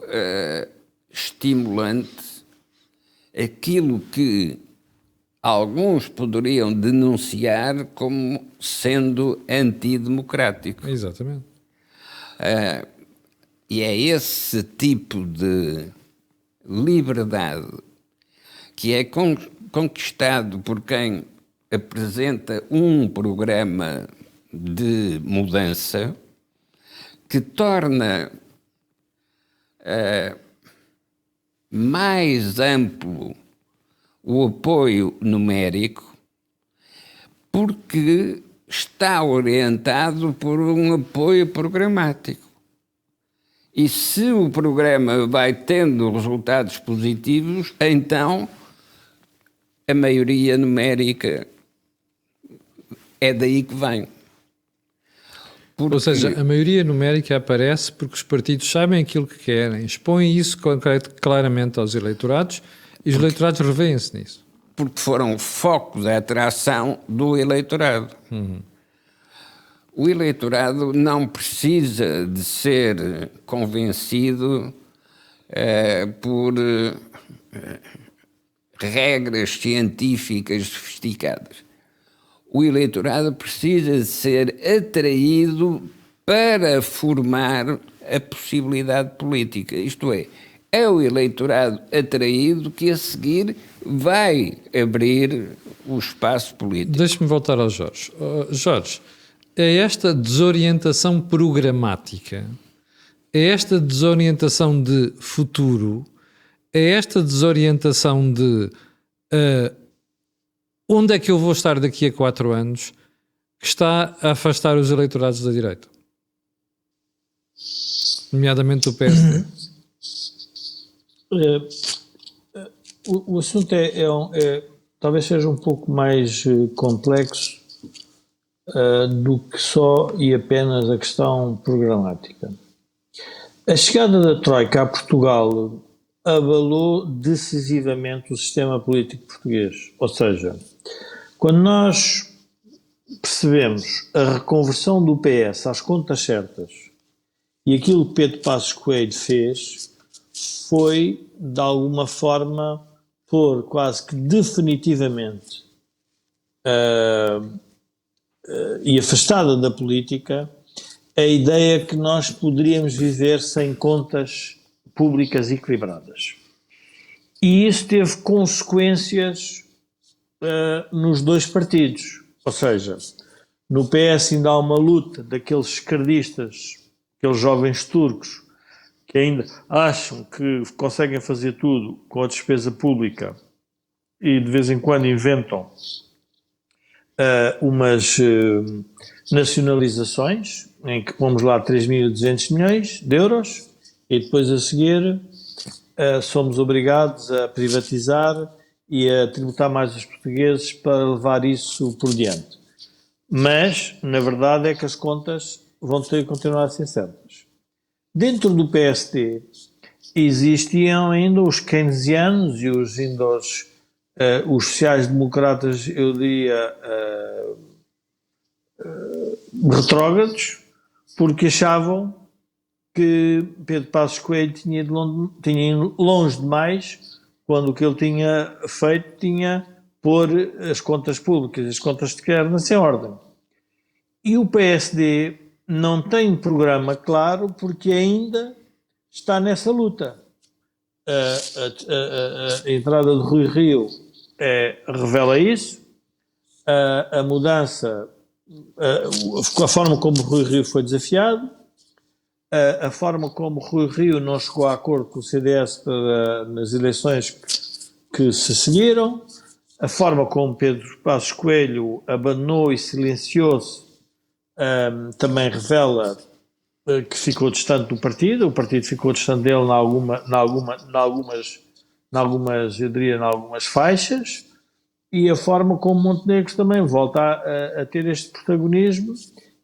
estimulante aquilo que alguns poderiam denunciar como sendo antidemocrático. Exatamente. E é esse tipo de liberdade que é conquistado por quem apresenta um programa de mudança que torna mais amplo o apoio numérico, porque está orientado por um apoio programático. E se o programa vai tendo resultados positivos, então a maioria numérica é daí que vem. Ou seja, a maioria numérica aparece porque os partidos sabem aquilo que querem, expõem isso claramente aos eleitorados e os eleitorados revêem-se nisso. Porque foram foco de atração do eleitorado. O eleitorado não precisa de ser convencido por regras científicas sofisticadas. O eleitorado precisa de ser atraído para formar a possibilidade política. Isto é o eleitorado atraído que a seguir vai abrir o espaço político. Deixe-me voltar ao Jorge. Jorge, é esta desorientação programática, é esta desorientação de futuro, é esta desorientação de onde é que eu vou estar daqui a 4 anos que está a afastar os eleitorados da direita, nomeadamente do PSD. O assunto talvez seja um pouco mais complexo do que só e apenas a questão programática. A chegada da Troika a Portugal abalou decisivamente o sistema político português. Ou seja, quando nós percebemos a reconversão do PS às contas certas e aquilo que Pedro Passos Coelho fez foi, de alguma forma, pôr quase que definitivamente e afastada da política a ideia que nós poderíamos viver sem contas públicas equilibradas. E isso teve consequências nos dois partidos. Ou seja, no PS ainda há uma luta daqueles esquerdistas, aqueles jovens turcos, que ainda acham que conseguem fazer tudo com a despesa pública e de vez em quando inventam umas nacionalizações, em que pomos lá 3.200 milhões de euros e depois a seguir somos obrigados a privatizar e a tributar mais os portugueses para levar isso por diante. Mas, na verdade, é que as contas vão ter que continuar a ser certas. Dentro do PSD existiam ainda os keynesianos e os sociais-democratas, eu diria, retrógrados, porque achavam que Pedro Passos Coelho tinha ido longe demais quando o que ele tinha feito tinha pôr as contas públicas, as contas de governança em ordem. E o PSD não tem programa claro porque ainda está nessa luta. A entrada de Rui Rio revela isso, a mudança, a forma como Rui Rio foi desafiado, a forma como Rui Rio não chegou a acordo com o CDS nas eleições que se seguiram, a forma como Pedro Passos Coelho abandonou e silenciou-se também revela que ficou distante do partido, o partido ficou distante dele em algumas faixas, e a forma como Montenegro também volta a ter este protagonismo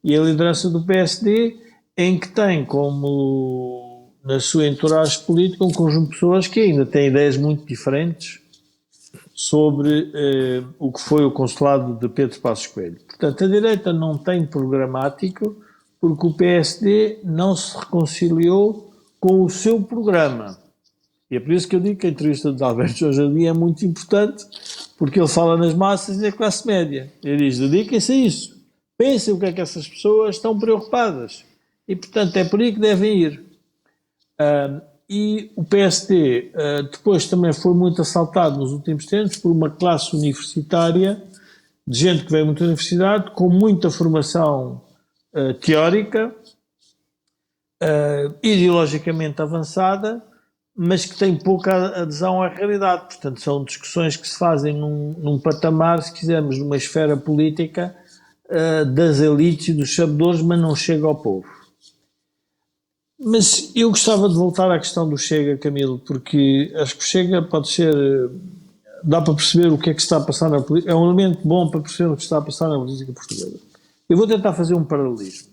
e a liderança do PSD, em que tem como, na sua entourage política, um conjunto de pessoas que ainda têm ideias muito diferentes sobre o que foi o consulado de Pedro Passos Coelho. Portanto, a direita não tem programático porque o PSD não se reconciliou com o seu programa. E é por isso que eu digo que a entrevista de Alberto Jorge Ali é muito importante, porque ele fala nas massas e na classe média. Ele diz, dediquem-se a isso. Pensem o que é que essas pessoas estão preocupadas. E, portanto, é por aí que devem ir. E o PSD depois também foi muito assaltado nos últimos tempos por uma classe universitária, de gente que veio muito da universidade, com muita formação teórica, ideologicamente avançada, mas que tem pouca adesão à realidade. Portanto, são discussões que se fazem num patamar, se quisermos, numa esfera política das elites e dos sabedores, mas não chega ao povo. Mas eu gostava de voltar à questão do Chega, Camilo, porque acho que o Chega pode ser... dá para perceber o que é que se está a passar na política. É um elemento bom para perceber o que se está a passar na política portuguesa. Eu vou tentar fazer um paralelismo.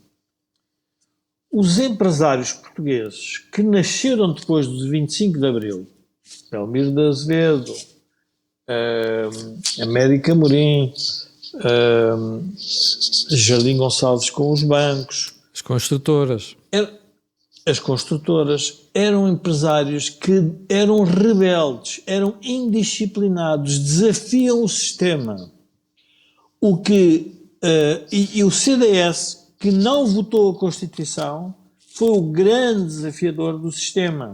Os empresários portugueses que nasceram depois do 25 de Abril, Belmiro de Azevedo, América Morim, Jardim Gonçalves com os bancos, As construtoras. as construtoras, eram empresários que eram rebeldes, eram indisciplinados, desafiam o sistema. E o CDS, que não votou a Constituição, foi o grande desafiador do sistema.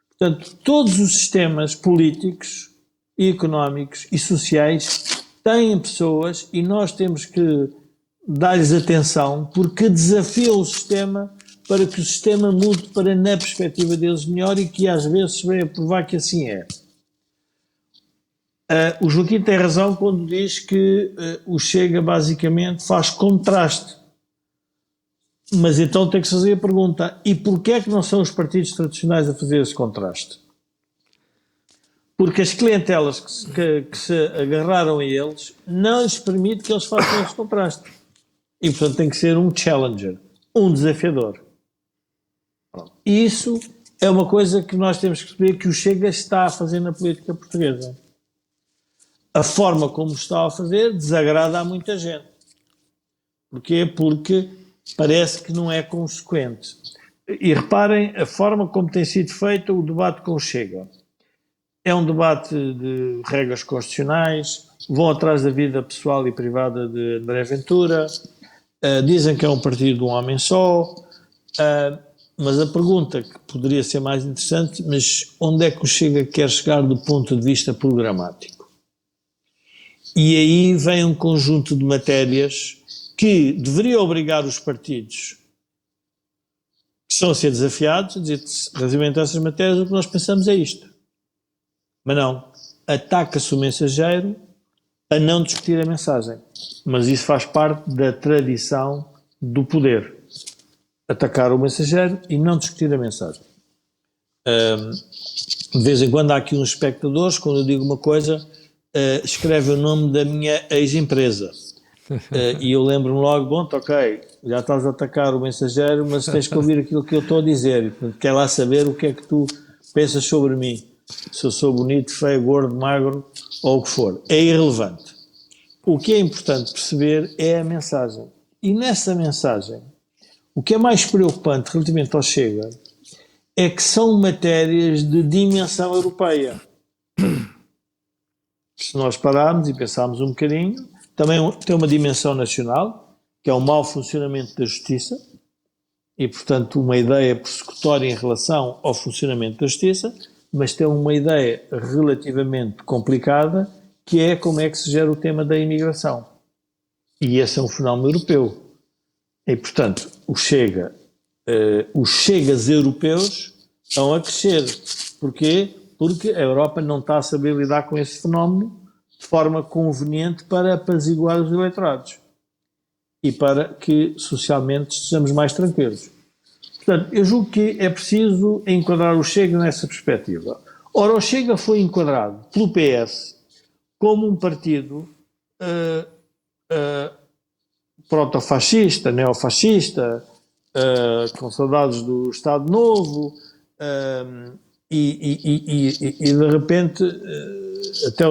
Portanto, todos os sistemas políticos, económicos e sociais têm pessoas e nós temos que dar-lhes atenção porque desafiam o sistema para que o sistema mude para, na perspectiva deles, melhor e que às vezes vem a provar que assim é. O Joaquim tem razão quando diz que o Chega basicamente faz contraste. Mas então tem que se fazer a pergunta, e porquê é que não são os partidos tradicionais a fazer esse contraste? Porque as clientelas que se agarraram a eles não lhes permite que eles façam esse contraste. E portanto tem que ser um challenger, um desafiador. E isso é uma coisa que nós temos que perceber que o Chega está a fazer na política portuguesa. A forma como está a fazer desagrada a muita gente. Porquê? Porque parece que não é consequente. E reparem a forma como tem sido feito o debate com o Chega. É um debate de regras constitucionais, vão atrás da vida pessoal e privada de André Ventura, dizem que é um partido de um homem só, mas a pergunta que poderia ser mais interessante, mas onde é que o Chega quer chegar do ponto de vista programático? E aí vem um conjunto de matérias que deveria obrigar os partidos que estão a ser desafiados a dizer, relativamente a essas matérias, o que nós pensamos é isto. Mas não, ataca-se o mensageiro a não discutir a mensagem. Mas isso faz parte da tradição do poder. Atacar o mensageiro e não discutir a mensagem. De vez em quando há aqui uns espectadores, quando eu digo uma coisa, escreve o nome da minha ex-empresa. E eu lembro-me logo, bom, ok, já estás a atacar o mensageiro, mas tens que ouvir aquilo que eu estou a dizer. E, portanto, quer lá saber o que é que tu pensas sobre mim. Se eu sou bonito, feio, gordo, magro ou o que for. É irrelevante. O que é importante perceber é a mensagem. E nessa mensagem, o que é mais preocupante relativamente ao Chega é que são matérias de dimensão europeia. Se nós pararmos e pensarmos um bocadinho, também tem uma dimensão nacional, que é o mau funcionamento da justiça, e, portanto, uma ideia persecutória em relação ao funcionamento da justiça, mas tem uma ideia relativamente complicada, que é como é que se gera o tema da imigração. E esse é um fenómeno europeu. E, portanto, os chegas europeus estão a crescer. Porquê? Porque a Europa não está a saber lidar com esse fenómeno de forma conveniente para apaziguar os eleitorados e para que socialmente estejamos mais tranquilos. Portanto, eu julgo que é preciso enquadrar o Chega nessa perspectiva. Ora, o Chega foi enquadrado pelo PS como um partido proto-fascista, neofascista, com saudades do Estado Novo, e de repente até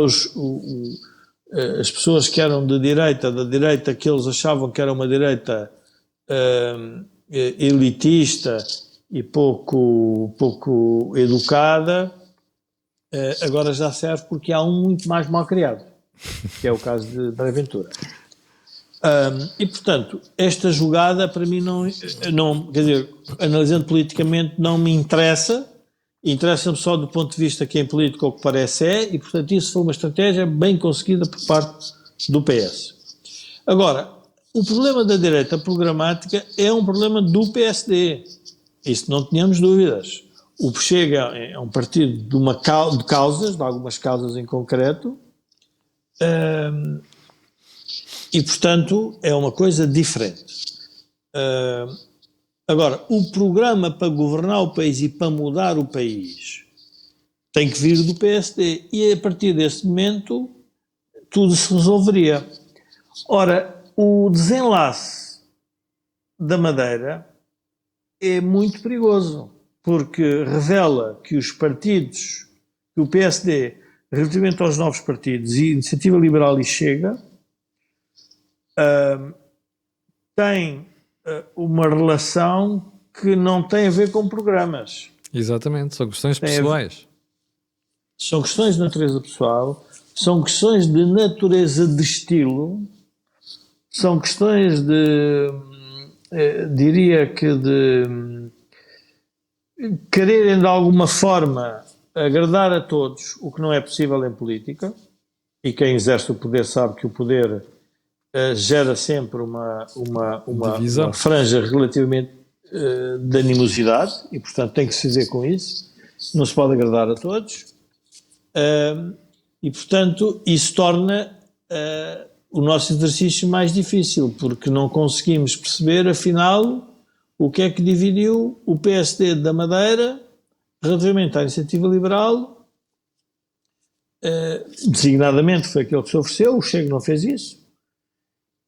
as pessoas que eram da direita que eles achavam que era uma direita elitista e pouco educada, agora já serve porque há um muito mais mal criado, que é o caso de André Ventura. E portanto, esta jogada para mim não, quer dizer, analisando politicamente, não me interessa. Interessa-me só do ponto de vista que em política o que parece é, e portanto isso foi uma estratégia bem conseguida por parte do PS. Agora, o problema da direita programática é um problema do PSD. Isso não tínhamos dúvidas. O Chega é um partido de causas, de algumas causas em concreto, e portanto é uma coisa diferente. Agora, o programa para governar o país e para mudar o país tem que vir do PSD e a partir desse momento tudo se resolveria. Ora, o desenlace da Madeira é muito perigoso porque revela que os partidos, que o PSD, relativamente aos novos partidos, e Iniciativa Liberal e Chega, tem uma relação que não tem a ver com programas. Exatamente, são questões Tem a ver- pessoais. São questões de natureza pessoal, são questões de natureza de estilo, são questões de, diria que de quererem de alguma forma agradar a todos, o que não é possível em política, e quem exerce o poder sabe que o poder gera sempre uma Divisão. franja relativamente de animosidade, e portanto tem que se dizer com isso, não se pode agradar a todos, e portanto isso torna o nosso exercício mais difícil, porque não conseguimos perceber afinal o que é que dividiu o PSD da Madeira relativamente à iniciativa liberal, designadamente foi aquele que se ofereceu, o Chega não fez isso,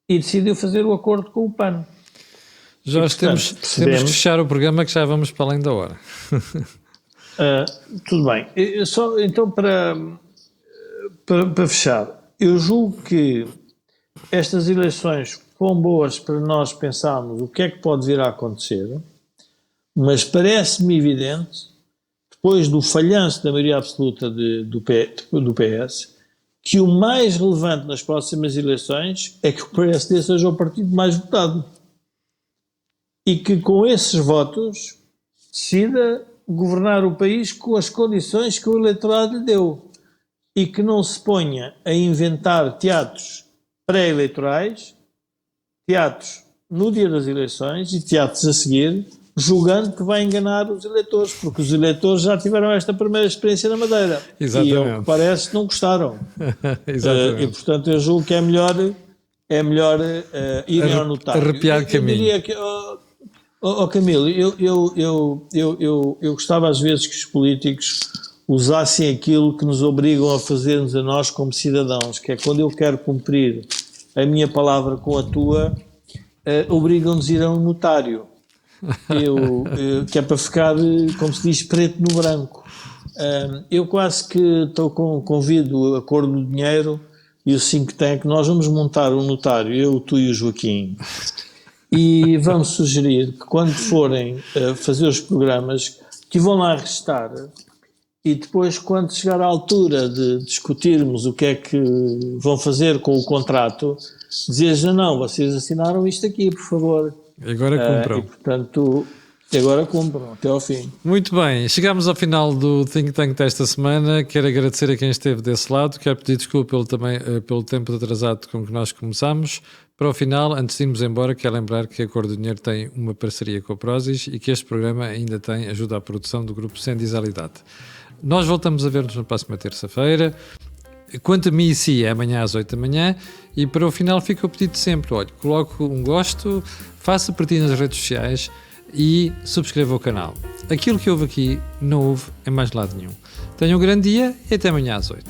e decidiu fazer o acordo com o PAN. Jorge, portanto, temos que fechar o programa, que já vamos para além da hora. Tudo bem. Só, então, para fechar, eu julgo que estas eleições foram boas para nós pensarmos o que é que pode vir a acontecer, mas parece-me evidente, depois do falhanço da maioria absoluta do PS, que o mais relevante nas próximas eleições é que o PSD seja o partido mais votado. E que com esses votos decida governar o país com as condições que o eleitorado lhe deu. E que não se ponha a inventar teatros pré-eleitorais, teatros no dia das eleições e teatros a seguir, julgando que vai enganar os eleitores, porque os eleitores já tiveram esta primeira experiência na Madeira. Exatamente. E ao que parece não gostaram. Exatamente. E portanto eu julgo que é melhor irem ao notário. Arrepiar caminho. Eu diria que, Camilo, eu gostava às vezes que os políticos usassem aquilo que nos obrigam a fazer-nos a nós como cidadãos, que é quando eu quero cumprir a minha palavra com a tua, obrigam-nos a ir a um notário. Que é para ficar, como se diz, preto no branco. Eu quase que estou convido o Acordo do Dinheiro e o Think Tank, nós vamos montar um notário, eu, tu e o Joaquim, e vamos sugerir que quando forem fazer os programas, que vão lá restar, e depois quando chegar à altura de discutirmos o que é que vão fazer com o contrato, dizer não, vocês assinaram isto aqui, por favor. Agora cumpram. E portanto, agora cumpram, até ao fim. Muito bem, chegamos ao final do Think Tank desta semana. Quero agradecer a quem esteve desse lado, quero pedir desculpa pelo tempo atrasado com que nós começámos. Para o final, antes de irmos embora, quero lembrar que a Acordo do Dinheiro tem uma parceria com a Prozis e que este programa ainda tem ajuda à produção do grupo Sendizalidade. Nós voltamos a ver-nos na próxima terça-feira. Quanto a mim e si, é amanhã às 8 da manhã. E para o final fica o pedido de sempre. Olha, coloque um gosto, faça partilha nas redes sociais e subscreva o canal. Aquilo que houve aqui não houve em mais lado nenhum. Tenham um grande dia e até amanhã às 8.